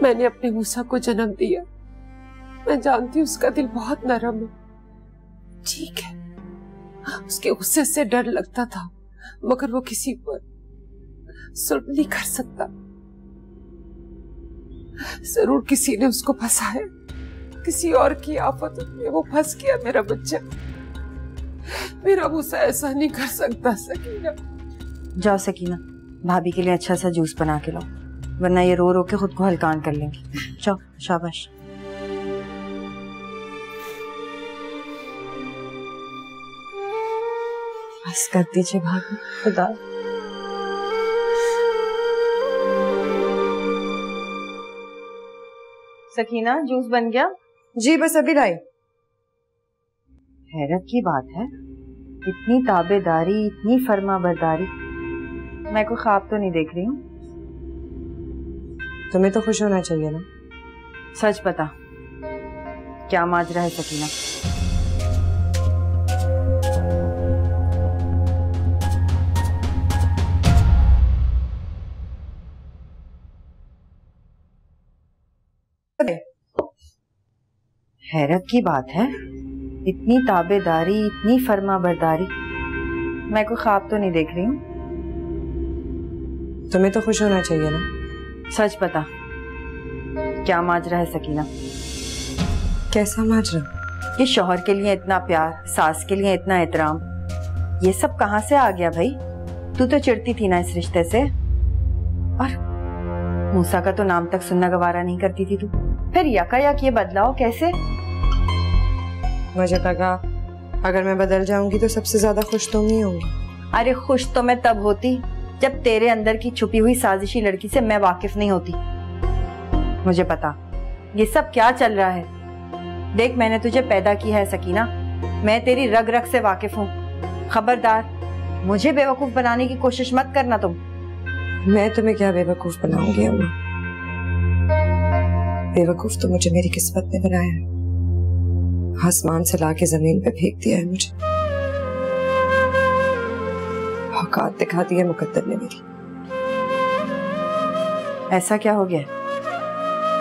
मैंने अपने मूसा को जन्म दिया। मैं जानती हूँ उसका दिल बहुत नरम है। ठीक है, उसके गुस्से से डर लगता था, मगर वो किसी पर जुल्म नहीं कर सकता। जरूर किसी ने उसको फंसाया, किसी और की आफत में वो फंस गया। मेरा बच्चा, मेरा मूसा ऐसा नहीं कर सकता सकीना। जाओ सकीना, भाभी के लिए अच्छा सा जूस बना के लाओ, वरना ये रो रो के खुद को हलकान कर लेंगी। जाओ, शाबाश। बस कर दीजिए भाभी, खुदा। सकीना, जूस बन गया? जी बस अभी लाई। हैरत की बात है, इतनी ताबेदारी, इतनी फर्माबरदारी। मैं कोई ख्वाब तो नहीं देख रही हूँ? तुम्हें तो खुश होना चाहिए ना। सच बता, क्या माजरा है सकीना? हैरत की बात है, इतनी ताबेदारी, इतनी फर्माबरदारी। मैं कोई ख्वाब तो नहीं देख रही हूँ? तुम्हें तो खुश होना चाहिए ना। सच बता, क्या माजरा है सकीना? कैसा माजरा? कि शौहर के लिए इतना प्यार, सास के लिए इतना एहतराम, ये सब कहाँ से आ गया भाई? तू तो चिढ़ती थी ना इस रिश्ते से, और मूसा का तो नाम तक सुनना गवारा नहीं करती थी तू। फिर यकायक ये बदलाव कैसे? मुझे लगा अगर मैं बदल जाऊंगी तो सबसे ज्यादा खुश तुम ही होंगी। अरे खुश तो मैं तब होती जब तेरे अंदर की छुपी हुई साजिशी लड़की से मैं वाकिफ नहीं होती। मुझे पता ये सब क्या चल रहा है। देख, मैंने तुझे पैदा की है सकीना, मैं तेरी रग रग से वाकिफ हूँ। खबरदार, मुझे बेवकूफ बनाने की कोशिश मत करना तुम। मैं तुम्हें क्या बेवकूफ बनाऊंगी अम्मा? बेवकूफ तो मुझे मेरी किस्मत ने बनाया है, आसमान से लाके जमीन पे फेंक दिया है मुझे। औकात दिखा दी है मुकद्दर ने मेरी। ऐसा क्या हो गया?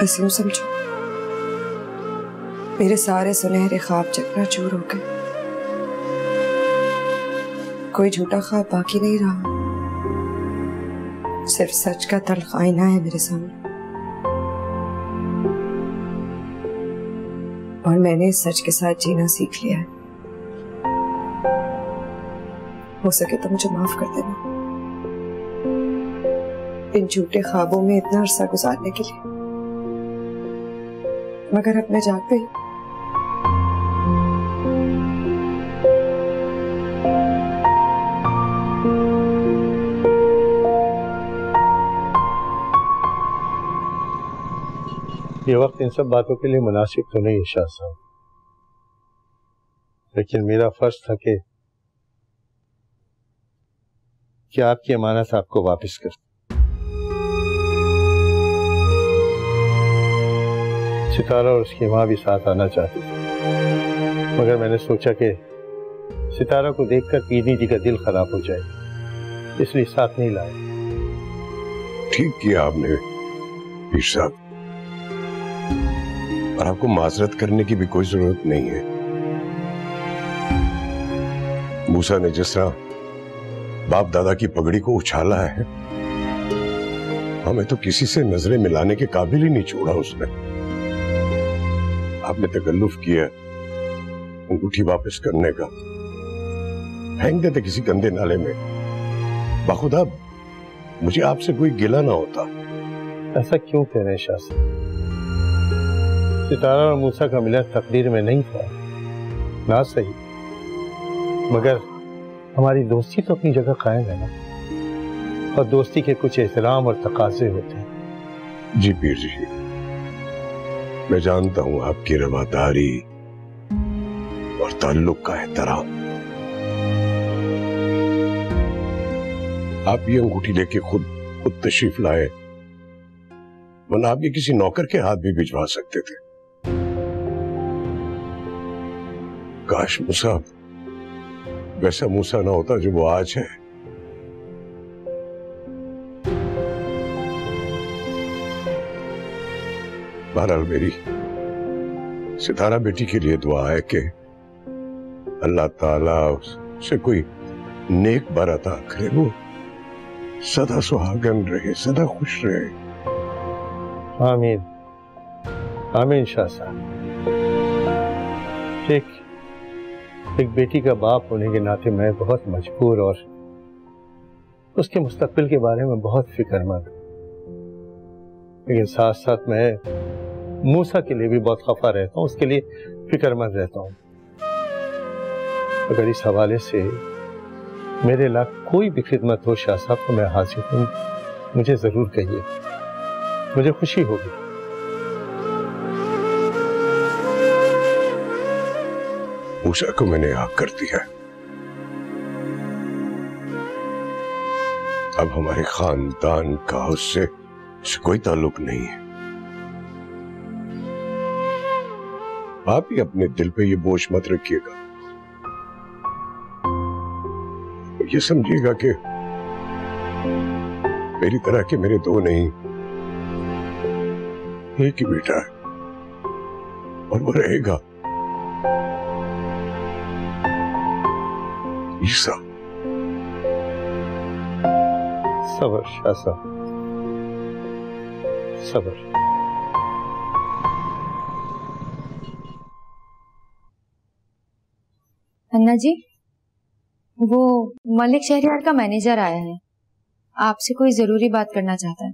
बस यूं समझो, मेरे सारे सुनहरे ख्वाब चकनाचूर हो गए। कोई झूठा ख्वाब बाकी नहीं रहा, सिर्फ सच का तल्ख आईना है मेरे सामने। और मैंने इस सच के साथ जीना सीख लिया है। हो सके तो मुझे माफ कर देना इन झूठे ख्वाबों में इतना अरसा गुजारने के लिए, मगर अब मैं जाग गई। ये वक्त इन सब बातों के लिए मुनासिब तो नहीं है शाह साहब, लेकिन मेरा फर्ज था कि आपकी अमानत आपको वापस कर। सितारा और उसकी माँ भी साथ आना चाहती थी, मगर मैंने सोचा कि सितारा को देखकर पीनी जी का दिल खराब हो जाए, इसलिए साथ नहीं लाया। ठीक किया आपने पीर साहब, और आपको माजरत करने की भी कोई जरूरत नहीं है। मूसा ने जिस तरह बाप दादा की पगड़ी को उछाला है, हमें तो किसी से नजरें मिलाने के काबिल ही नहीं छोड़ा उसने। आपने तकल्लुफ किया अंगूठी वापस करने का, फेंक देते किसी गंदे नाले में। बाखुदा मुझे आपसे कोई गिला ना होता। ऐसा क्यों कह रहे हैं शाह साहब? सितारा और मूसा का मिलन तकदीर में नहीं था ना, सही, मगर हमारी दोस्ती तो अपनी जगह कायम है ना, और दोस्ती के कुछ एहतराम और तकाजे होते हैं। जी पीर जी, मैं जानता हूं आपकी रवादारी और ताल्लुक का एहतराम। आप ये अंगूठी लेके खुद तशरीफ लाए, वरना आप ये किसी नौकर के हाथ भी भिजवा सकते थे। काश मूसा वैसा मूसा ना होता जो वो आज है। बहरहाल मेरी सितारा बेटी के लिए दुआ है कि अल्लाह ताला उसे कोई नेक बर अता करे, वो सदा सुहागन रहे, सदा खुश रहे। आमीन आमीन शाह साहब। एक बेटी का बाप होने के नाते मैं बहुत मजबूर और उसके मुस्तकबिल के बारे में बहुत फिक्रमंद, लेकिन साथ साथ मैं मूसा के लिए भी बहुत खफा रहता हूँ, उसके लिए फिक्रमंद रहता हूँ। अगर इस हवाले से मेरे लाख कोई भी खिदमत हो शाह साहब तो मैं हाजिर हूँ, मुझे जरूर कहिए, मुझे खुशी होगी। मूसा को मैंने आग कर दिया, अब हमारे खानदान का उससे कोई ताल्लुक नहीं है। आप ही अपने दिल पे ये बोझ मत रखिएगा, ये समझिएगा कि मेरी तरह के मेरे दो नहीं, एक ही बेटा है और वो रहेगा। ईसा। सबर शाह साहब, सबर। अन्ना जी, वो मलिक शहरियार का मैनेजर आया है, आपसे कोई जरूरी बात करना चाहता है।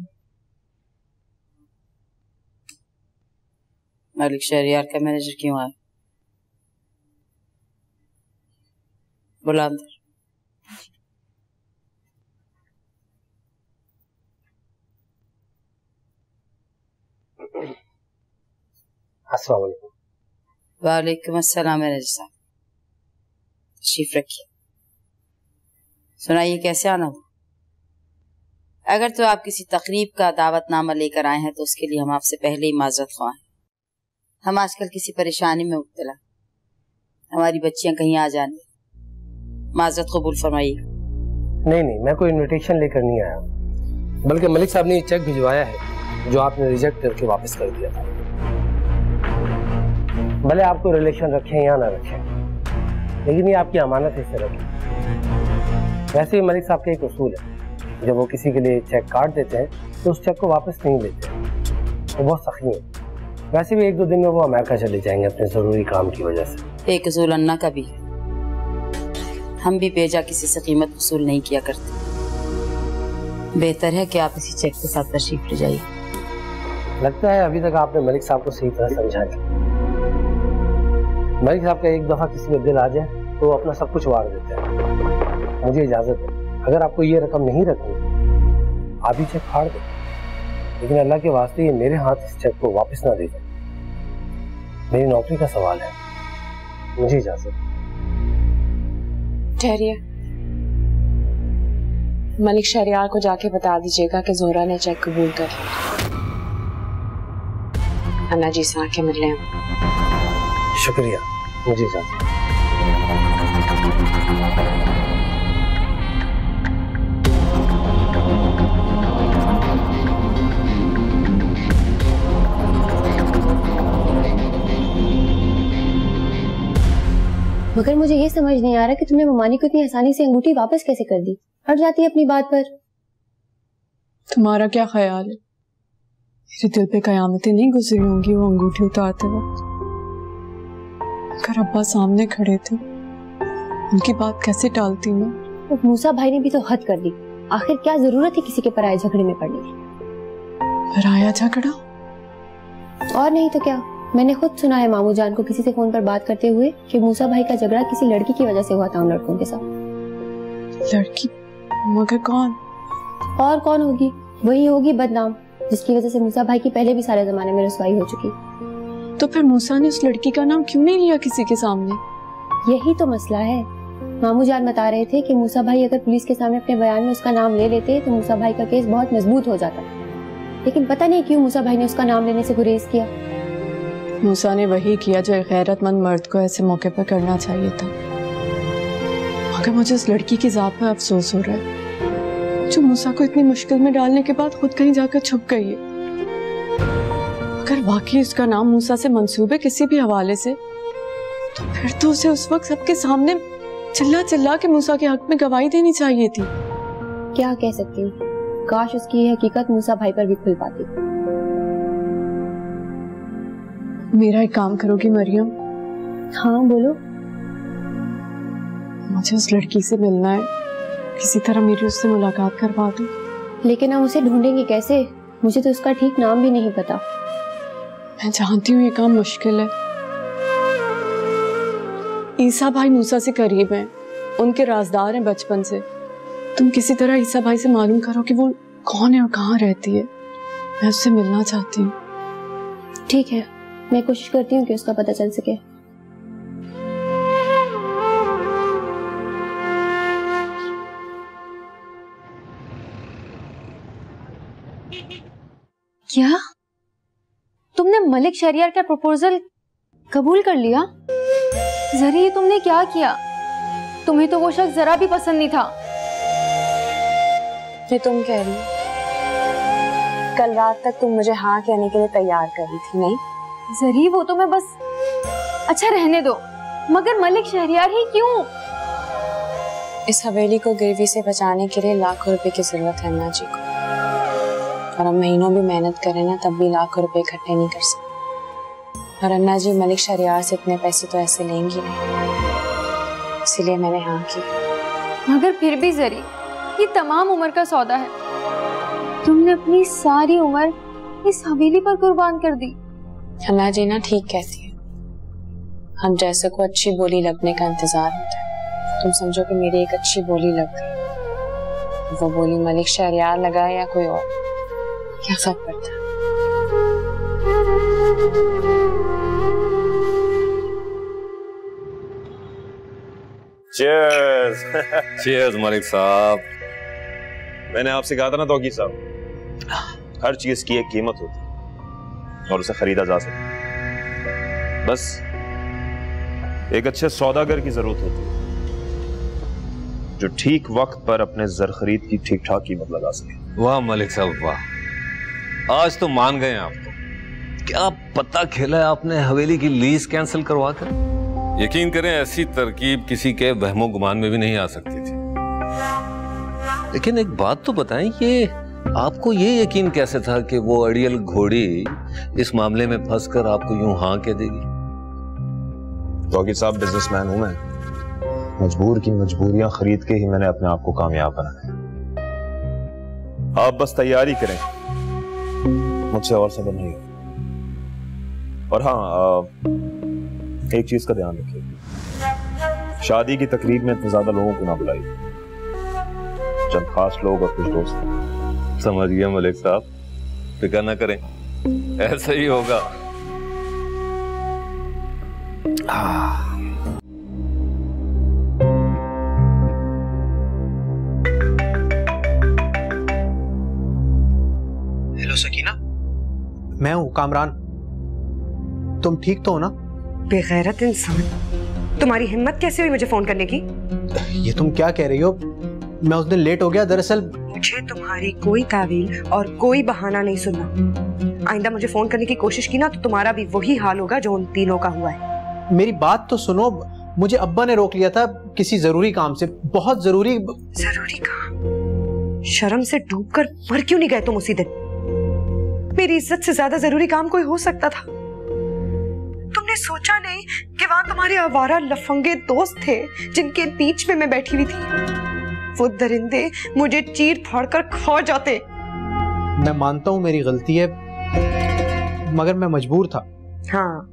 मलिक शहरियार का मैनेजर क्यों आया? बुला अंदर। अस्सलाम वालेकुम। वालेकुम अस्सलाम मैनेजर साहब, तशरीफ रखिए। सुनाइए कैसे आना हो? अगर तो आप किसी तकरीब का दावतनामा लेकर आए हैं तो उसके लिए हम आपसे पहले ही माजरत ख्वाह हैं। हम आजकल किसी परेशानी में मुब्तला, हमारी बच्चियां कहीं आ जाने, माजरत कबूल फरमाइएगा। नहीं, मैं कोई इनविटेशन लेकर नहीं आया, बल्कि मलिक साहब ने ये चेक भिजवाया है जो आपने रिजेक्ट करके वापस कर दिया था। भले आपको रिलेशन रखें या ना रखें, लेकिन ये आपकी अमानत है, इसे रखें। वैसे ही मलिक साहब का एक उसूल है, जब वो किसी के लिए चेक काट देते हैं तो उस चेक को वापस नहीं लेते, वो बहुत सख्ती है। वैसे भी 1-2 दिन में वो अमेरिका चले जाएंगे अपने जरूरी काम की वजह से। एक उसूल अन्ना का भी है, हम भी बेजा किसी से कीमत वसूल नहीं किया करते। बेहतर है कि आप इसी चेक के साथ तशरीफ ले जाइए। लगता है अभी तक आपने मलिक साहब को सही तरह समझा नहीं। मलिक साहब का एक दफा किसी में दिल आ जाए तो वो अपना सब कुछ वार देते हैं। मुझे इजाजत है, अगर आपको ये रकम नहीं रखनी आप ही चेक फाड़ दें, लेकिन अल्लाह के वास्ते ये मेरे हाथ इस चेक को वापस ना दे जाए। मेरी नौकरी का सवाल है, मुझे इजाजत। ठहरिए, मलिक शहरियार को जाके बता दीजिएगा कि जोहरा ने चेक कबूल कर लिया। अन्ना जी से आके मिल लें। शुक्रिया, मुझे इजाजत। मगर मुझे ये समझ नहीं आ रहा कि तुमने ममानी को इतनी आसानी से अंगूठी वापस कैसे कर दी? हट जाती है अपनी बात पर। तुम्हारा क्या ख्याल है, मेरे दिल पे कयामतें नहीं गुजरी होंगी वो अंगूठी उतारते वक्त? अगर अब्बा सामने खड़े थे, उनकी बात कैसे टालती मैं? तो मूसा भाई ने भी तो हद कर दी। आखिर क्या जरूरत है किसी के पराये झगड़े में पड़ने की? पराया झगड़ा? और नहीं तो क्या, मैंने खुद सुना है मामू जान को किसी से फोन पर बात करते हुए कि मूसा भाई का झगड़ा किसी लड़की की वजह से हुआ था उन लड़कों के साथ। लड़की? मगर कौन? और कौन होगी? वही होगी बदनाम, जिसकी वजह से मूसा भाई की पहले भी सारे जमाने में रुसवाई हो चुकी। तो फिर मूसा ने उस लड़की का नाम क्यों नहीं लिया किसी के सामने? यही तो मसला है। मामू जान बता रहे थे कि मूसा भाई अगर पुलिस के सामने अपने बयान में उसका नाम ले लेते तो मूसा भाई का केस बहुत मजबूत हो जाता, लेकिन पता नहीं क्यों मूसा भाई ने उसका नाम लेने से गुरेज किया। मूसा ने वही किया जो एक गैरतमंद मर्द को ऐसे मौके पर करना चाहिए था। मगर मुझे उस लड़की की जात पर अफसोस हो रहा है, जो मूसा को इतनी मुश्किल में डालने के बाद खुद कहीं जाकर छुप गई है। अगर अगर वाकई उसका नाम मूसा से मंसूब है किसी भी हवाले से, तो फिर तो उसे उस वक्त सबके सामने चिल्ला चिल्ला के मूसा के हक में गवाही देनी चाहिए थी। क्या कह सकती हूँ, काश उसकी ये हकीकत मूसा भाई पर भी खुल पाती। मेरा एक काम करोगी मरियम? हाँ बोलो। मुझे उस लड़की से मिलना है, किसी तरह मेरी उससे मुलाकात करवा दो। लेकिन हम उसे ढूंढेंगे कैसे? मुझे तो उसका ठीक नाम भी नहीं पता। मैं जानती हूँ ये काम मुश्किल है। ईसा भाई मूसा से करीब हैं, उनके राजदार हैं बचपन से। तुम किसी तरह ईसा भाई से मालूम करो कि वो कौन है और कहाँ रहती है। मैं उससे मिलना चाहती हूँ। ठीक है, मैं कोशिश करती हूँ कि उसका पता चल सके। क्या तुमने मलिक शहरियार का प्रपोजल कबूल कर लिया? जरी, ये तुमने क्या किया? तुम्हें तो वो शख्स जरा भी पसंद नहीं था। ये तुम कह रही हो? कल रात तक तुम मुझे हाँ कहने के लिए तैयार कर रही थी, नहीं? जरी, वो तो मैं बस। अच्छा रहने दो, मगर मलिक शहरियार ही क्यों? इस हवेली को गिरवी से बचाने के लिए लाखों रुपए की जरूरत है अन्ना जी को, और हम महीनों भी मेहनत करें ना तब भी लाखों रुपए इकट्ठे नहीं कर सकते। और अन्ना जी मलिक शहरियार से इतने पैसे तो ऐसे लेंगी नहीं, इसीलिए मैंने हाँ की। मगर फिर भी जरी, ये तमाम उम्र का सौदा है। तुमने अपनी सारी उम्र इस हवेली पर कुर्बान कर दी। अन्ना जी ना ठीक कहती है, हम जैसे को अच्छी बोली लगने का इंतजार होता है। तुम समझो कि मेरी एक अच्छी बोली लग गई, वो बोली मलिक शहरियार लगा या कोई और, क्या फर्क पड़ता है? Cheers! Cheers मलिक साहब। मैंने आपसे कहा था ना तौकीर साहब, हर चीज की एक कीमत होती है और उसे खरीदा जा सकता है। बस एक अच्छे सौदागर की जरूरत होती है जो ठीक वक्त पर अपने जर खरीद की ठीक ठाक कीमत लगा सके। वाह मलिक साहब वाह, आज तो मान गए आप। तो क्या पता खेला है आपने हवेली की लीज कैंसिल करवा कर। यकीन करें ऐसी तरकीब किसी के वहमो गुमान में भी नहीं आ सकती थी। लेकिन एक बात तो बताएं, ये आपको ये यकीन कैसे था कि वो अड़ियल घोड़ी इस मामले में फंसकर आपको यूं हाँ कह देगी? तौकीर साहब, बिजनेसमैन हूं मैं, मजबूर की मजबूरियां खरीद के ही मैंने अपने आप को कामयाब बनाया। आप बस तैयारी करें, मुझसे और सबर नहीं होगा। और हाँ, एक चीज का ध्यान रखिए, शादी की तकरीब में इतने ज्यादा लोगों को ना बुलाइए, चंद खास लोग और कुछ दोस्त। समझ गया मलिक साहब, फिक्र ना करें, ऐसा ही होगा। हेलो सकीना, मैं हूं कामरान। तुम ठीक तो हो ना? बेगैरत इंसान, तुम्हारी हिम्मत कैसे हुई मुझे फोन करने की? ये तुम क्या कह रही हो? मैं उस दिन लेट हो गया। दरअसल मुझे तुम्हारी कोई तावील और कोई बहाना नहीं सुनना। आइंदा मुझे फोन करने की कोशिश की ना तो तुम्हारा भी वही हाल होगा जो उन तीनों का हुआ है। मेरी बात तो सुनो, मुझे अब्बा ने रोक लिया था किसी जरूरी काम से, बहुत जरूरी काम। शर्म से डूबकर मर क्यों नहीं गए तुम उसी दिन? मेरी इज्जत से ज्यादा जरूरी काम कोई हो सकता था? तुमने सोचा नहीं कि वहां तुम्हारे आवारा लफंगे दोस्त थे जिनके बीच में मैं बैठी हुई थी? वो दरिंदे मुझे चीर फाड़ कर खा जाते। मैं मानता हूँ मेरी गलती है, मगर मैं मजबूर था। हाँ,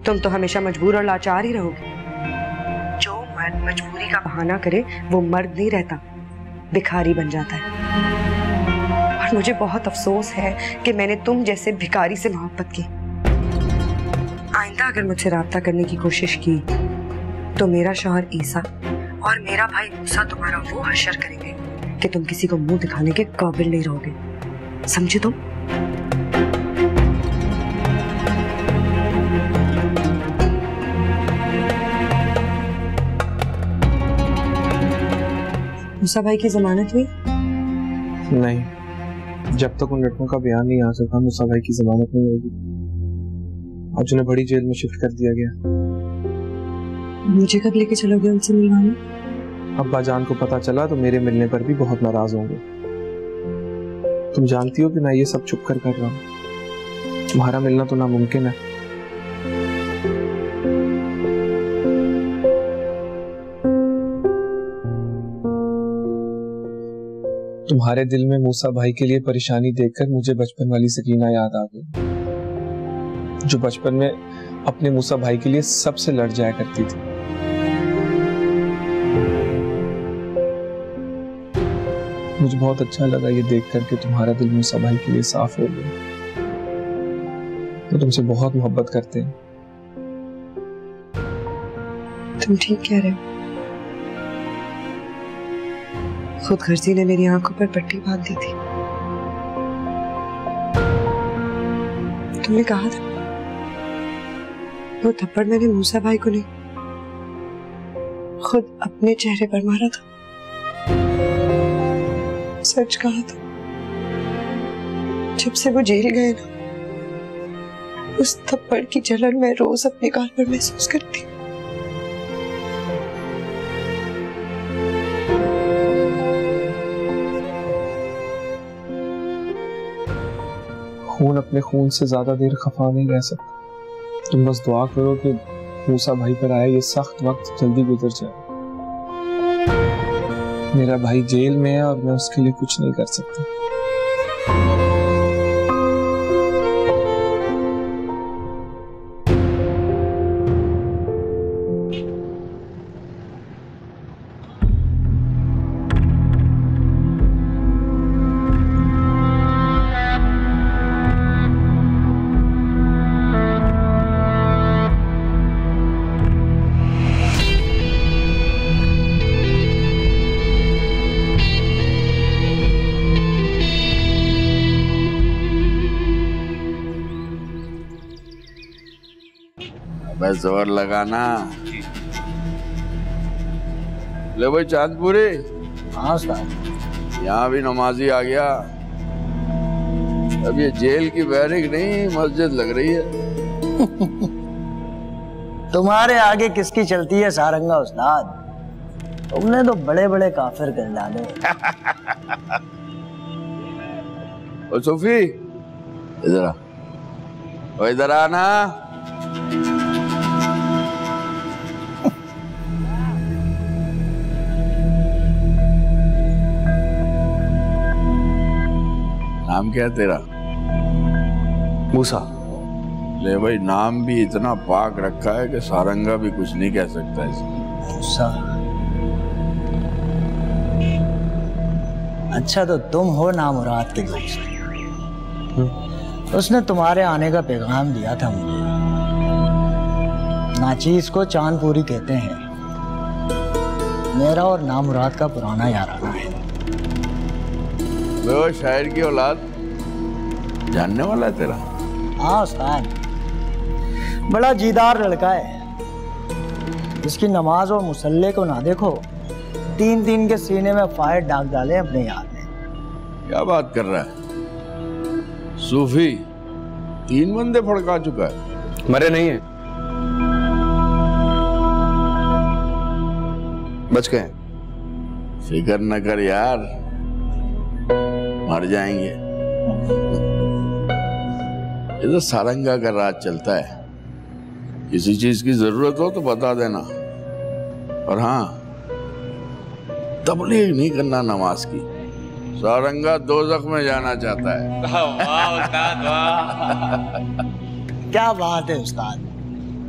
तुम तो हमेशा मजबूर और लाचार ही रहोगे। जो मर्द मजबूरी का बहाना करे वो मर्द नहीं रहता, भिखारी बन जाता है। और मुझे बहुत अफसोस है कि मैंने तुम जैसे भिखारी से मोहब्बत की। आइंदा अगर मुझसे राब्ता करने की कोशिश की तो मेरा शौहर ईसा और मेरा भाई मूसा तुम्हारा वो हशर करेंगे कि तुम किसी को मुंह दिखाने के काबिल नहीं रहोगे, समझे तुम? मूसा भाई की जमानत हुई? नहीं, जब तक उन लड़कों का बयान नहीं आ सका मूसा भाई की जमानत नहीं होगी। आज उन्हें बड़ी जेल में शिफ्ट कर दिया गया। मुझे कब लेके चलोगे उनसे मिलवाने? अब्बा जान को पता चला तो मेरे मिलने पर भी बहुत नाराज होंगे। तुम जानती हो कि मैं ये सब छुप कर रहा हूँ। तुम्हारा मिलना तो नामुमकिन है। तुम्हारे दिल में मूसा भाई के लिए परेशानी देखकर मुझे बचपन वाली सकीना याद आ गई, जो बचपन में अपने मूसा भाई के लिए सबसे लड़ जाया करती थी। मुझे बहुत अच्छा लगा ये देखकर कि तुम्हारा दिल मूसा भाई के लिए साफ हो गया। वो तुमसे बहुत मोहब्बत करते हैं। तुम ठीक कह रहे हो। खुद गर्जी ने मेरी आंखों पर पट्टी बांध दी थी। तुमने कहा था वो थप्पड़ मैंने मूसा भाई को नहीं, खुद अपने चेहरे पर मारा था। सच कहा था। जब से वो जेल गए ना, उस थप्पड़ की जलन मैं रोज अपने गाल पर महसूस करती। खून अपने खून से ज्यादा देर खफा नहीं रह सकता। तुम बस दुआ करो कि मूसा भाई पर आए ये सख्त वक्त जल्दी गुजर जाए। मेरा भाई जेल में है और मैं उसके लिए कुछ नहीं कर सकता। जोर लगाना। ले भाई चांदपुरी। हाँ साहब। यहाँ भी नमाजी आ गया। अब ये जेल की बैरिक नहीं मस्जिद लग रही है। तुम्हारे आगे किसकी चलती है सारंगा उस्ताद? तुमने तो बड़े बड़े काफिर कर डाले। ओ सूफी इधर आ। ओ इधर आना। नाम क्या है तेरा? मूसा। ले भाई नाम भी इतना पाक रखा है कि सारंगा भी कुछ नहीं कह सकता इसमें। मूसा। अच्छा तो तुम हो नामुराद के दोस्त। उसने तुम्हारे आने का पैगाम दिया था मुझे। नाचीज को चांदपुरी कहते हैं। मेरा और नामुराद का पुराना याराना है। वो शायर की औलाद जानने वाला है तेरा? हाँ उस्ताद, बड़ा जीदार लड़का है। इसकी नमाज और मुसल्ले को ना देखो, 3-3 के सीने में फायर दाग डाले अपने यार ने। क्या बात कर रहा है? सूफी 3 बंदे फड़का चुका है। मरे नहीं है, बच गए। फिक्र न कर यार, मर जाएंगे। ये तो सारंगा का राज चलता है। किसी चीज की जरूरत हो तो बता देना। और हाँ, तबलीग नहीं करना नमाज की। सारंगा दोज़ख में जाना चाहता है। वाह उस्ताद वाह। क्या बात है उस्ताद।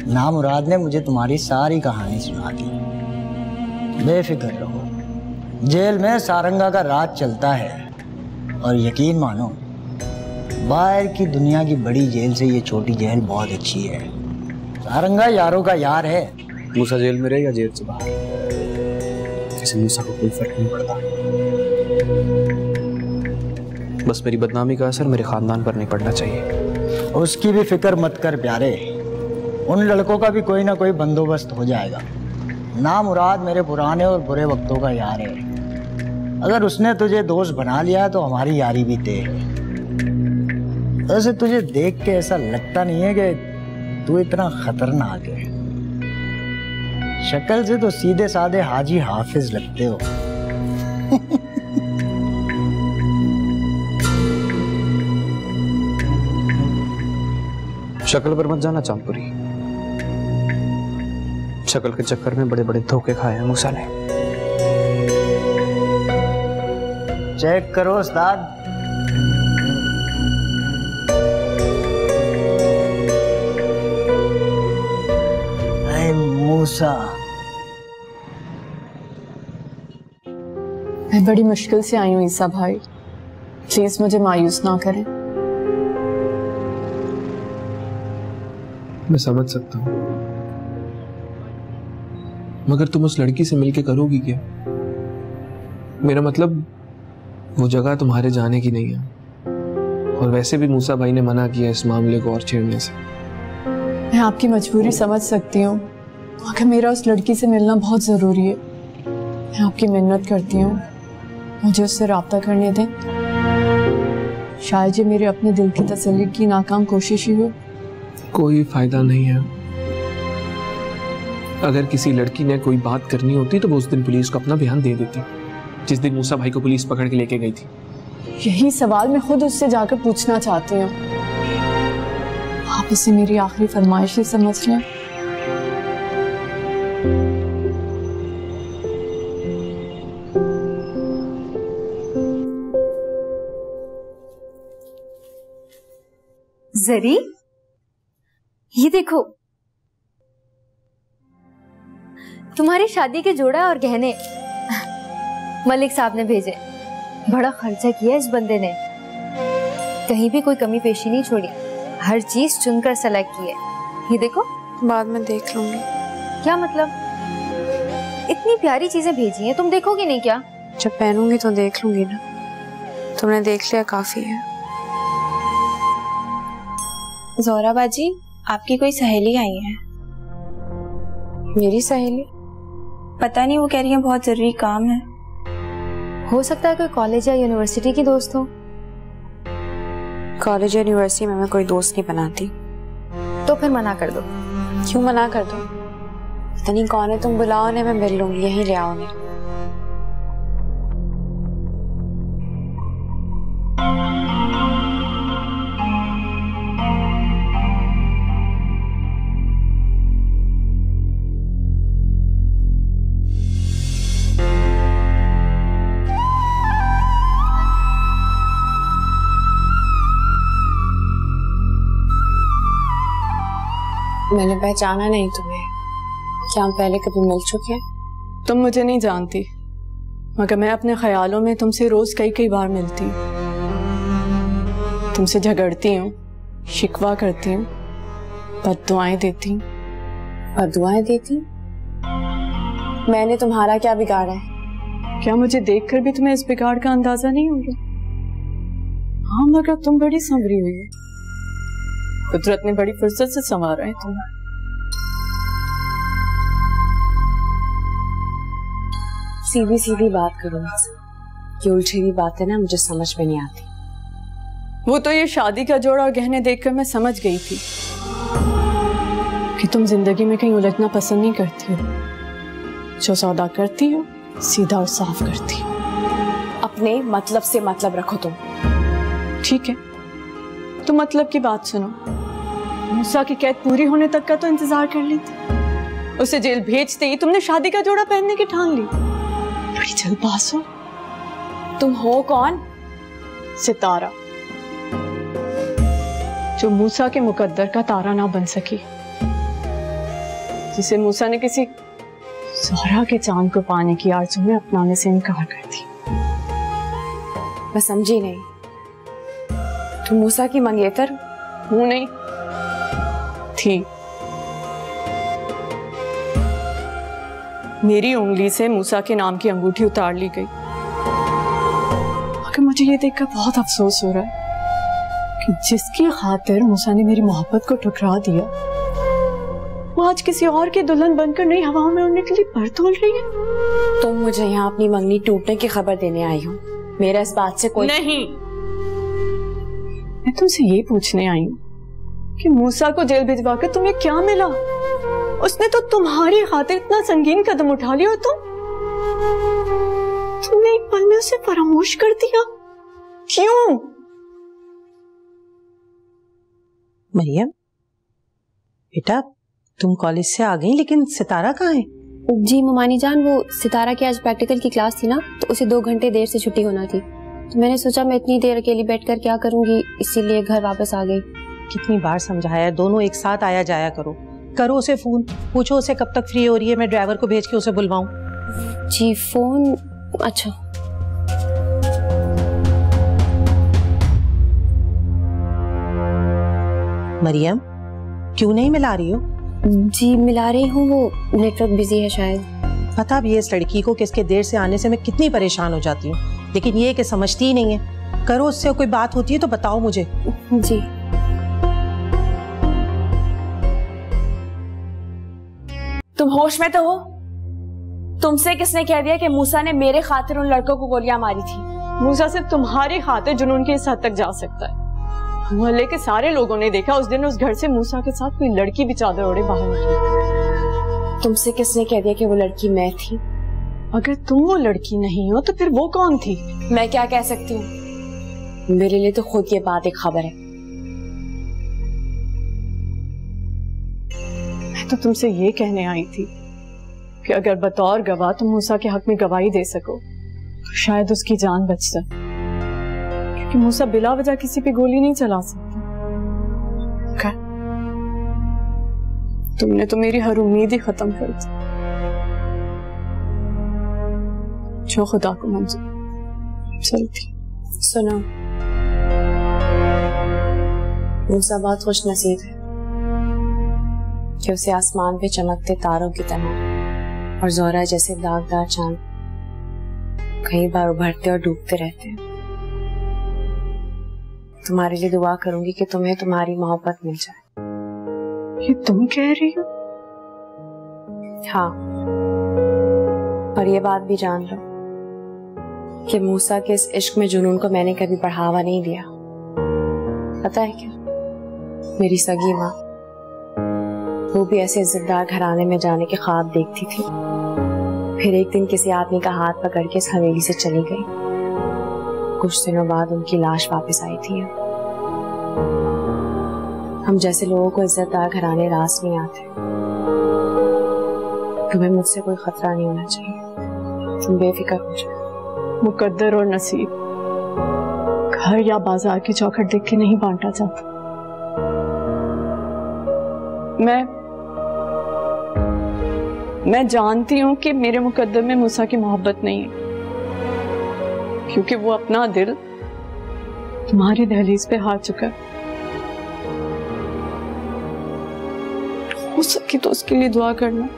नामुराद ने मुझे तुम्हारी सारी कहानी सुना दी। बेफिक्र रहो, जेल में सारंगा का राज चलता है। और यकीन मानो, बाहर की दुनिया की बड़ी जेल से ये छोटी जेल बहुत अच्छी है। सारंगा यारों का यार है। मूसा जेल में रहे या जेल से बाहर, किसी मूसा को कोई फर्क नहीं पड़ता। बस मेरी बदनामी का असर मेरे खानदान पर नहीं पड़ना चाहिए। उसकी भी फिक्र मत कर प्यारे, उन लड़कों का भी कोई ना कोई बंदोबस्त हो जाएगा। नामुराद मेरे पुराने और बुरे वक्तों का यार है। अगर उसने तुझे दोस्त बना लिया तो हमारी यारी भी तय है। वैसे तुझे देख के ऐसा लगता नहीं है कि तू इतना खतरनाक है? शक्ल से तो सीधे साधे हाजी हाफिज लगते हो। शक्ल पर मत जाना चांदपुरी, शक्ल के चक्कर में बड़े बड़े धोखे खाए हैं मूसा ने। चेक करो उस्ताद। मूसा, मैं बड़ी मुश्किल से आई हूँ ईसा भाई, प्लीज मुझे मायूस ना करें। मैं समझ सकता हूँ, मगर तुम उस लड़की से मिलके करोगी क्या? मेरा मतलब वो जगह तुम्हारे जाने की नहीं है, और वैसे भी मूसा भाई ने मना किया इस मामले को और छेड़ने से। मैं आपकी मजबूरी समझ सकती हूँ, मगर मेरा उस लड़की से मिलना बहुत जरूरी है। मैं आपकी मिन्नत करती हूँ, मुझे उससे राब्ता करने दें। शायद ये मेरे अपने दिल की तसल्ली की नाकाम कोशिश ही हो। कोई फायदा नहीं है। अगर किसी लड़की ने कोई बात करनी होती तो वो उस दिन पुलिस को अपना बयान दे देती, जिस दिन मूसा भाई को पुलिस पकड़ के लेके गई थी। यही सवाल मैं खुद उससे जाकर पूछना चाहती हूँ। आप इसे मेरी आखिरी फरमाइश ही समझ लें। जरी, ये देखो, तुम्हारी शादी के जोड़ा और गहने मलिक साहब ने भेजे। बड़ा खर्चा किया इस बंदे ने, कहीं भी कोई कमी पेशी नहीं छोड़ी, हर चीज चुनकर सेलेक्ट की है। ये देखो। बाद में देख लूंगी। क्या मतलब? इतनी प्यारी चीजें भेजी हैं, तुम देखोगी नहीं क्या? जब पहनूंगी तो देख लूंगी ना, तुमने देख लिया काफी है। जोहरा बाजी, आपकी कोई सहेली आई है। मेरी सहेली? पता नहीं, वो कह रही है बहुत जरूरी काम है। हो सकता है कोई कॉलेज या यूनिवर्सिटी की दोस्त हो। कॉलेज या यूनिवर्सिटी में मैं कोई दोस्त नहीं बनाती। तो फिर मना कर दो। क्यों मना कर दो? पता नहीं कौन है, तुम बुलाओ उन्हें, मैं मिल लूंगी, यहीं ले आओ उन्हें। मैंने पहचाना नहीं तुम्हें। क्या हम पहले कभी मिल चुके हैं? तुम मुझे नहीं जानती, मगर मैं अपने ख्यालों में तुमसे रोज कई कई बार मिलती हूँ। तुमसे झगड़ती हूँ, शिकवा करती हूँ, बद्दुआएं देती हूँ। बद्दुआएं देती? मैंने तुम्हारा क्या बिगाड़ा है? क्या मुझे देखकर भी तुम्हें इस बिगाड़ का अंदाजा नहीं होगा? हाँ, मगर तुम बड़ी संवरी हुई है। कुदरत ने बड़ी फुर्सत से संवारा है तुम्हें। सीधी सीधी बात करो मुझसे, ये उलझी हुई बातें ना मुझे समझ में नहीं आती। वो तो ये शादी का जोड़ा और गहने देखकर मैं समझ गई थी कि तुम जिंदगी में कहीं उलझना पसंद नहीं करती हो। जो सौदा करती हो सीधा और साफ करती हो। अपने मतलब से मतलब रखो तुम। ठीक है, तो मतलब की बात सुनो। मूसा की कैद पूरी होने तक का तो इंतजार कर लेते। उसे जेल भेजते ही तुमने शादी का जोड़ा पहनने की ठान ली। बड़ी जल्दबाज हो। तुम हो कौन? सितारा, जो मूसा के मुकद्दर का तारा ना बन सकी, जिसे मूसा ने किसी ज़ोहरा के चांद को पाने की आरज़ू में अपनाने से इनकार कर दी। मैं समझी नहीं, तुम मूसा की मंगेतर? हूं नहीं, थी। मेरी उंगली से मूसा के नाम की अंगूठी उतार ली गई। मगर मुझे ये देखकर बहुत अफसोस हो रहा है कि जिसकी खातिर मूसा ने मेरी मोहब्बत को ठुकरा दिया, वो आज किसी और की दुल्हन बनकर नई हवाओं में उड़ने के लिए पर तोल रही है। तुम मुझे यहाँ अपनी मंगनी टूटने की खबर देने आई हो। मेरा इस बात से कोई नहीं। मैं तुमसे ये पूछने आई हूँ कि मूसा को जेल भिजवा के तुम्हें क्या मिला? उसने तो तुम्हारी खातिर इतना संगीन कदम उठा लिया और तुमने एक पल में उसे फरामोश कर दिया। क्यों? मरियम बेटा, तुम कॉलेज से आ गई, लेकिन सितारा कहाँ है? जी ममानी जान, वो सितारा की आज प्रैक्टिकल की क्लास थी ना, तो उसे 2 घंटे देर से छुट्टी होना थी, तो मैंने सोचा मैं इतनी देर अकेली बैठकर क्या करूंगी, इसीलिए घर वापस आ गई। कितनी बार समझाया, दोनों एक साथ आया जाया करो। करो उसे फोन, पूछो उसे कब तक फ्री हो रही है, मैं ड्राइवर को भेज के उसे बुलवाऊं। जी फोन, अच्छा। मरियम क्यों नहीं मिला रही हो? जी मिला रही हूँ, वो नेटवर्क बिजी है शायद। पता भी है इस लड़की को कि इसके देर से आने से मैं कितनी परेशान हो जाती हूँ, लेकिन ये कि समझती ही नहीं है। करो उससे, कोई बात होती है तो बताओ मुझे। जी तुम होश में तो हो? तुमसे किसने कह दिया कि मूसा ने मेरे खातिर उन लड़कों को गोलियां मारी थी? मूसा सिर्फ तुम्हारी खातिर जुनून की इस हद तक जा सकता है। मोहल्ले के सारे लोगों ने देखा उस दिन उस घर से मूसा के साथ कोई लड़की भी चादर ओढ़े बाहर निकली। तुमसे किसने कह दिया कि वो लड़की मैं थी? अगर तुम वो लड़की नहीं हो तो फिर वो कौन थी? मैं क्या कह सकती हूँ, मेरे लिए तो खुद ये बात एक खबर है। मैं तो तुमसे ये कहने आई थी कि अगर बतौर गवाह तुम मूसा के हक में गवाही दे सको तो शायद उसकी जान बच जाए, क्योंकि मूसा बिला वजह किसी पे गोली नहीं चला सकता। तुमने तो मेरी हर उम्मीद ही खत्म कर दी। जो खुदा को मंजूर। चलती सुनो, मूसा बहुत खुश नसीब है कि उसे आसमान पे चमकते तारों की तरह और जोहरा जैसे दागदार चांद कई बार उभरते और डूबते रहते हैं। तुम्हारे लिए दुआ करूंगी कि तुम्हें तुम्हारी मोहब्बत मिल जाए। ये तुम कह रही हो? हाँ, और ये बात भी जान लो कि मूसा के इस इश्क में जुनून को मैंने कभी बढ़ावा नहीं दिया। पता है क्या, मेरी सगी माँ, वो भी ऐसे इज्जतदार घराने में जाने के ख्वाब देखती थी, फिर एक दिन किसी आदमी का हाथ पकड़ के इस हवेली से चली गई। कुछ दिनों बाद उनकी लाश वापस आई थी। हम जैसे लोगों को इज्जतदार घराने रास नहीं आते। तुम्हें मुझसे कोई खतरा नहीं होना चाहिए, तुम बेफिक्र हो जाओ। मुकद्दर और नसीब घर या बाजार की चौखट देख के नहीं बांटा जाता। मैं जानती हूँ कि मेरे मुकद्दर में मूसा की मोहब्बत नहीं है, क्योंकि वो अपना दिल तुम्हारी दहलीज पे हार चुका है। हो सके तो उसके लिए दुआ करना।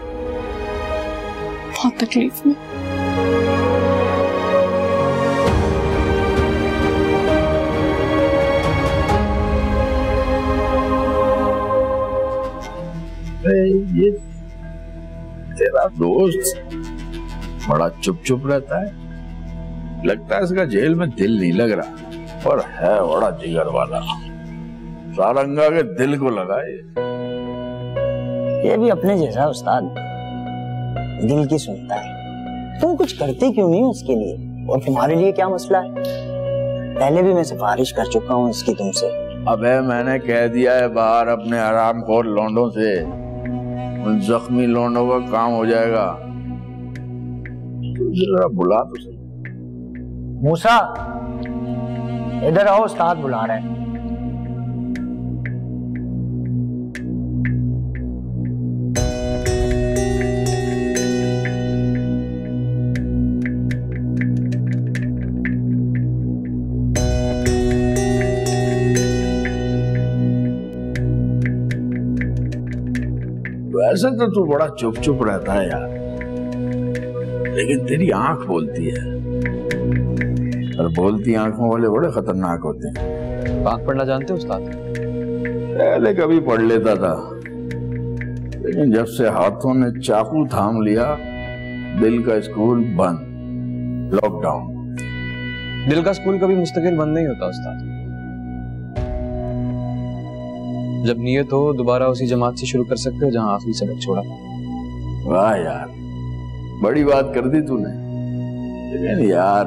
बहुत तकलीफ में। ये तेरा दोस्त बड़ा चुप चुप रहता है, लगता है इसका जेल में दिल नहीं लग रहा, और है बड़ा जिगर वाला। सारंगा के दिल को लगा ये भी अपने जैसा उस्ताद, दिल की सुनता है। तुम कुछ करते क्यों नहीं उसके लिए? और तुम्हारे लिए क्या मसला है? पहले भी मैं सिफारिश कर चुका हूँ इसकी तुमसे। अबे मैंने कह दिया है बाहर अपने हरामखोर लौंडों से, उन जख्मी लौंडों का काम हो जाएगा। जरा बुला तो सही। मूसा इधर आओ, उस्ताद बुला रहे हैं। वैसे तो तू बड़ा चुप चुप रहता है यार, लेकिन तेरी आंख बोलती है, और बोलती आंखों वाले बड़े खतरनाक होते हैं। आंख पढ़ना जानते हो उस्ताद? पहले कभी पढ़ लेता था, लेकिन जब से हाथों ने चाकू थाम लिया, दिल का स्कूल बंद, लॉकडाउन। दिल का स्कूल कभी मुस्तकिल बंद नहीं होता उस्ताद। जब नियत हो दोबारा उसी जमात से शुरू कर सकते हो जहां आखिरी सबक छोड़ा। वाह यार, बड़ी बात कर दी तूने। लेकिन यार,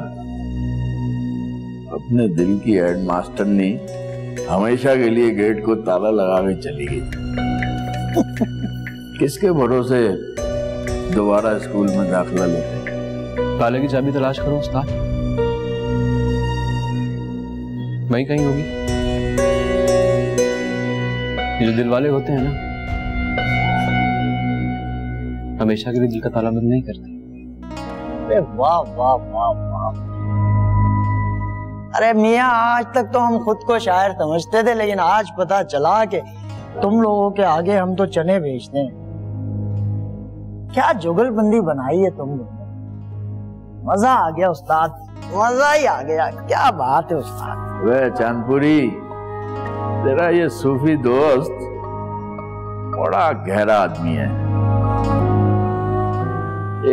अपने दिल की हेडमास्टर ने हमेशा के लिए गेट को ताला लगा के चली गई। किसके भरोसे दोबारा स्कूल में दाखिला लेते? ताले की चाबी तलाश करो उस्ताद, वहीं कहीं होगी। ये जो दिल वाले होते हैं ना, हमेशा के लिए दिल का ताला बंद नहीं करते। अरे वाह वाह वाह वाह। अरे मियाँ, आज तक तो हम खुद को शायर समझते थे, लेकिन आज पता चला कि तुम लोगों के आगे हम तो चने बेचते हैं। क्या जुगलबंदी बनाई है तुम लोगों ने। मजा आ गया उस्ताद, मजा ही आ गया। क्या बात है उस्ताद। वे चांदपुरी, तेरा ये सूफी दोस्त बड़ा गहरा आदमी है।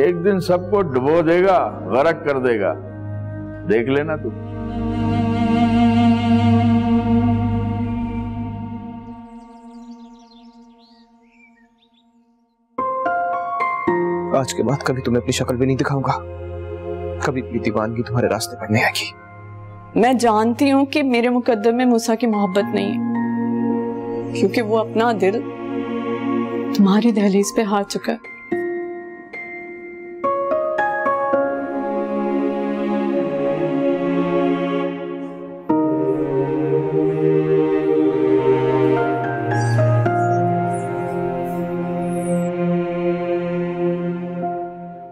एक दिन सबको डुबो देगा, गरक कर देगा, देख लेना तू। आज के बाद कभी तुम्हें अपनी शक्ल भी नहीं दिखाऊंगा, कभी भी दीवानगी तुम्हारे रास्ते पर नहीं आएगी। मैं जानती हूँ कि मेरे मुकद्दर में मूसा की मोहब्बत नहीं है, क्योंकि वो अपना दिल तुम्हारी दहलीज पे हार चुका है।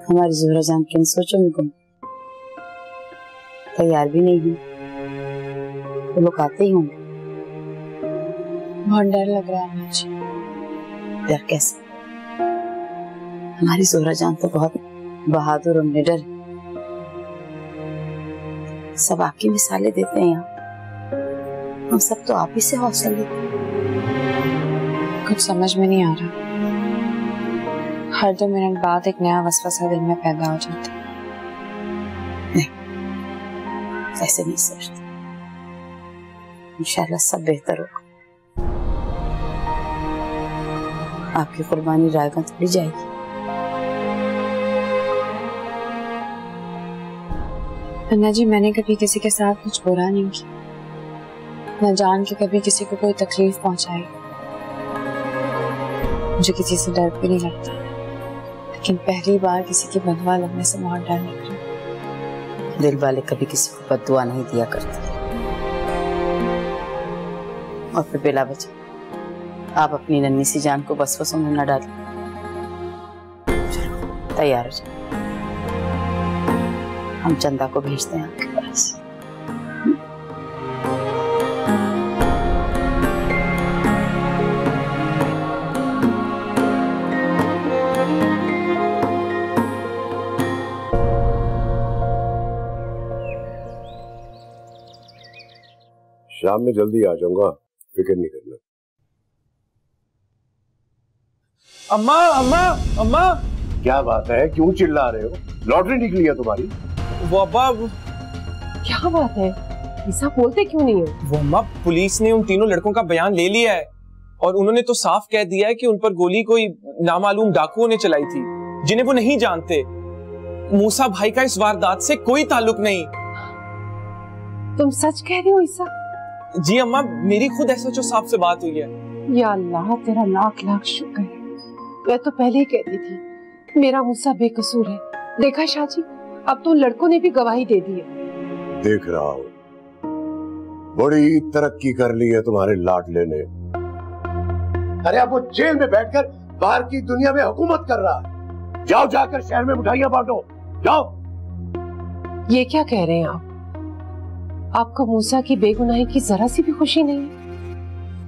हमारी ज़ोहरा जान किन सोचों में गुम, तैयार भी नहीं है। वो लोग आते ही होंगे। बहुत डर लग रहा है मुझे। डर कैसे? हमारी ज़ोहरा जान तो बहुत बहादुर और निडर है। सब आपकी मिसालें देते हैं यहाँ, हम सब तो आप ही से हौसला लेते हैं। कुछ समझ में नहीं आ रहा। हर 2 मिनट बाद एक नया वसवसा दिल में पैदा हो जाता है। नहीं, ऐसे नहीं सोचते। इंशाल्लाह सब बेहतर होगा। आपकी कुर्बानी रायगंज थोड़ी जाएगी। अन्ना जी, मैंने कभी किसी के साथ कुछ बुरा नहीं किया, न जान के कभी किसी को कोई तकलीफ पहुंचाई। मुझे किसी से डर भी नहीं लगता, लेकिन पहली बार किसी की बदवा लगने से बहुत डर लग रहा। दिल वाले कभी किसी को बददुआ नहीं दिया करते। और फिर बेला बचा आप अपनी नन्ही सी जान को वसवसों में न डालें। चलो तैयार हो जाए, हम चंदा को भेजते हैं आपके पास। शाम में जल्दी आ जाऊंगा, फिक्र नहीं करना। अम्मा अम्मा अम्मा, क्या बात है, क्यों चिल्ला रहे हो? लॉटरी निकली है तुम्हारी? वो अब्बा, क्या बात है, ऐसा बोलते क्यों नहीं हो? वो अम्मा, पुलिस ने उन तीनों लड़कों का बयान ले लिया है और उन्होंने तो साफ कह दिया है कि उन पर गोली कोई नामालूम डाकुओं ने चलाई थी, जिन्हें वो नहीं जानते। मूसा भाई का इस वारदात से कोई ताल्लुक नहीं। तुम सच कह रहे हो ईसा? जी अम्मा, मेरी खुद एसएचओ साहब से बात हुई है। या अल्लाह, तेरा लाख लाख शुक्र है। मैं तो पहले ही कहती थी मेरा मूसा बेकसूर है। देखा शाहजी, अब तो लड़कों ने भी गवाही दे दी है। देख रहा हूँ, बड़ी तरक्की कर ली है तुम्हारे लाडले ने। अरे अब वो जेल में बैठकर बाहर की दुनिया में हुकूमत कर रहा है। जाओ, जाकर शहर में मिठाइयां बांटो, जाओ। ये क्या कह रहे हैं आप? आपको मूसा की बेगुनाही की जरा सी भी खुशी नहीं है?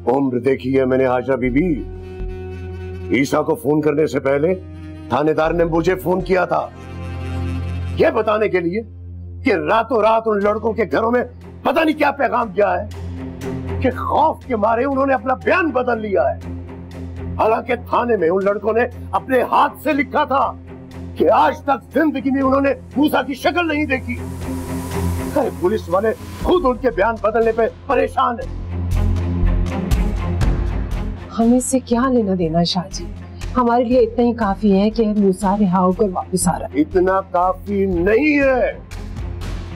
उम्र देखी है मैंने हाजरा बीबी। ईसा को फोन करने से पहले थानेदार ने मुझे फोन किया था, यह बताने के लिए कि रातों रात उन लड़कों के घरों में पता नहीं क्या पैगाम गया है कि खौफ के मारे उन्होंने अपना बयान बदल लिया है। हालांकि थाने में उन लड़कों ने अपने हाथ से लिखा था कि आज तक जिंदगी में उन्होंने मूसा की शक्ल नहीं देखी। पुलिस वाले खुद उनके बयान बदलने पे परेशान है। हमें इससे क्या लेना देना शाह जी, हमारे लिए इतना ही काफी है कि मूसा रिहा होकर वापस आ रहा है। इतना काफी नहीं है।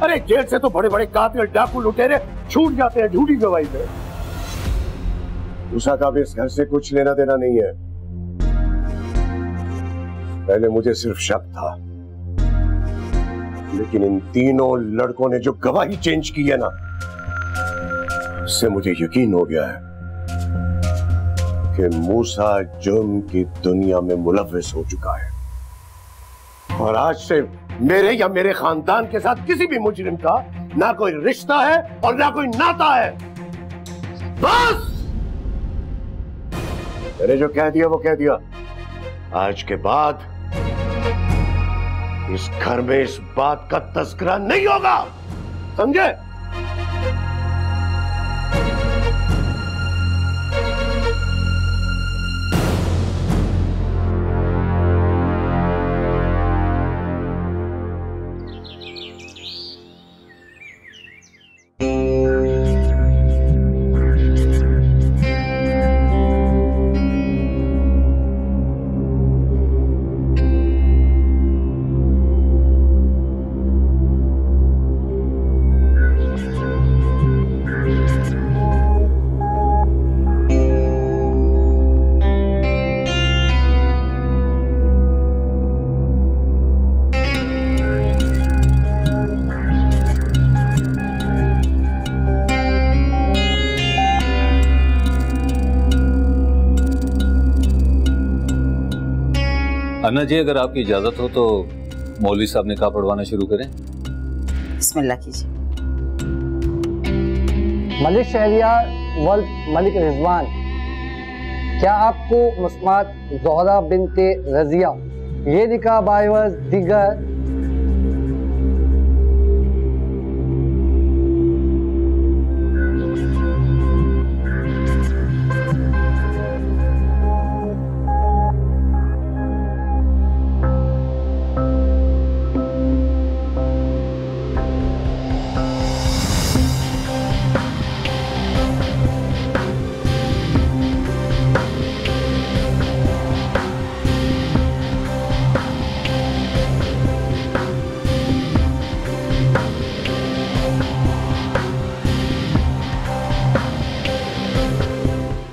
अरे जेल से तो बड़े बड़े कातिल डाकू लुटेरे छूट जाते हैं झूठी गवाही में। मूसा का भी इस घर से कुछ लेना देना नहीं है। पहले मुझे सिर्फ शक था, लेकिन इन तीनों लड़कों ने जो गवाही चेंज की है ना, उससे मुझे यकीन हो गया है कि मूसा जुर्म की दुनिया में मुलव्विस हो चुका है। और आज से मेरे या मेरे खानदान के साथ किसी भी मुजरिम का ना कोई रिश्ता है और ना कोई नाता है। बस मैंने जो कह दिया वो कह दिया। आज के बाद इस घर में इस बात का तज़किरा नहीं होगा, समझे? अन्ना जी, अगर आपकी इजाजत हो तो मौलवी साहब निकाह पढ़वाना शुरू करें। बिस्मिल्लाह कीजिए। मलिक शहरियार वल्द मलिक रिजवान, क्या आपको मुस्मात ज़ोहरा बिनते रजिया ये निकाह बाइवज दिगर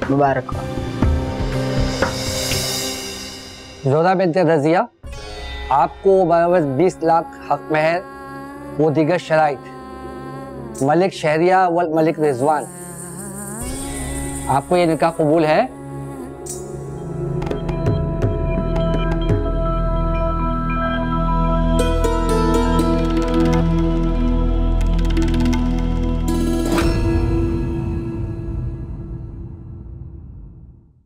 मुबारक हो। ज़ोहरा बिनते रजिया, आपको बराबर 20 लाख हक महर वो दिगर शराइत, मलिक शहरिया वल मलिक रिजवान, आपको ये निकाह कबूल है?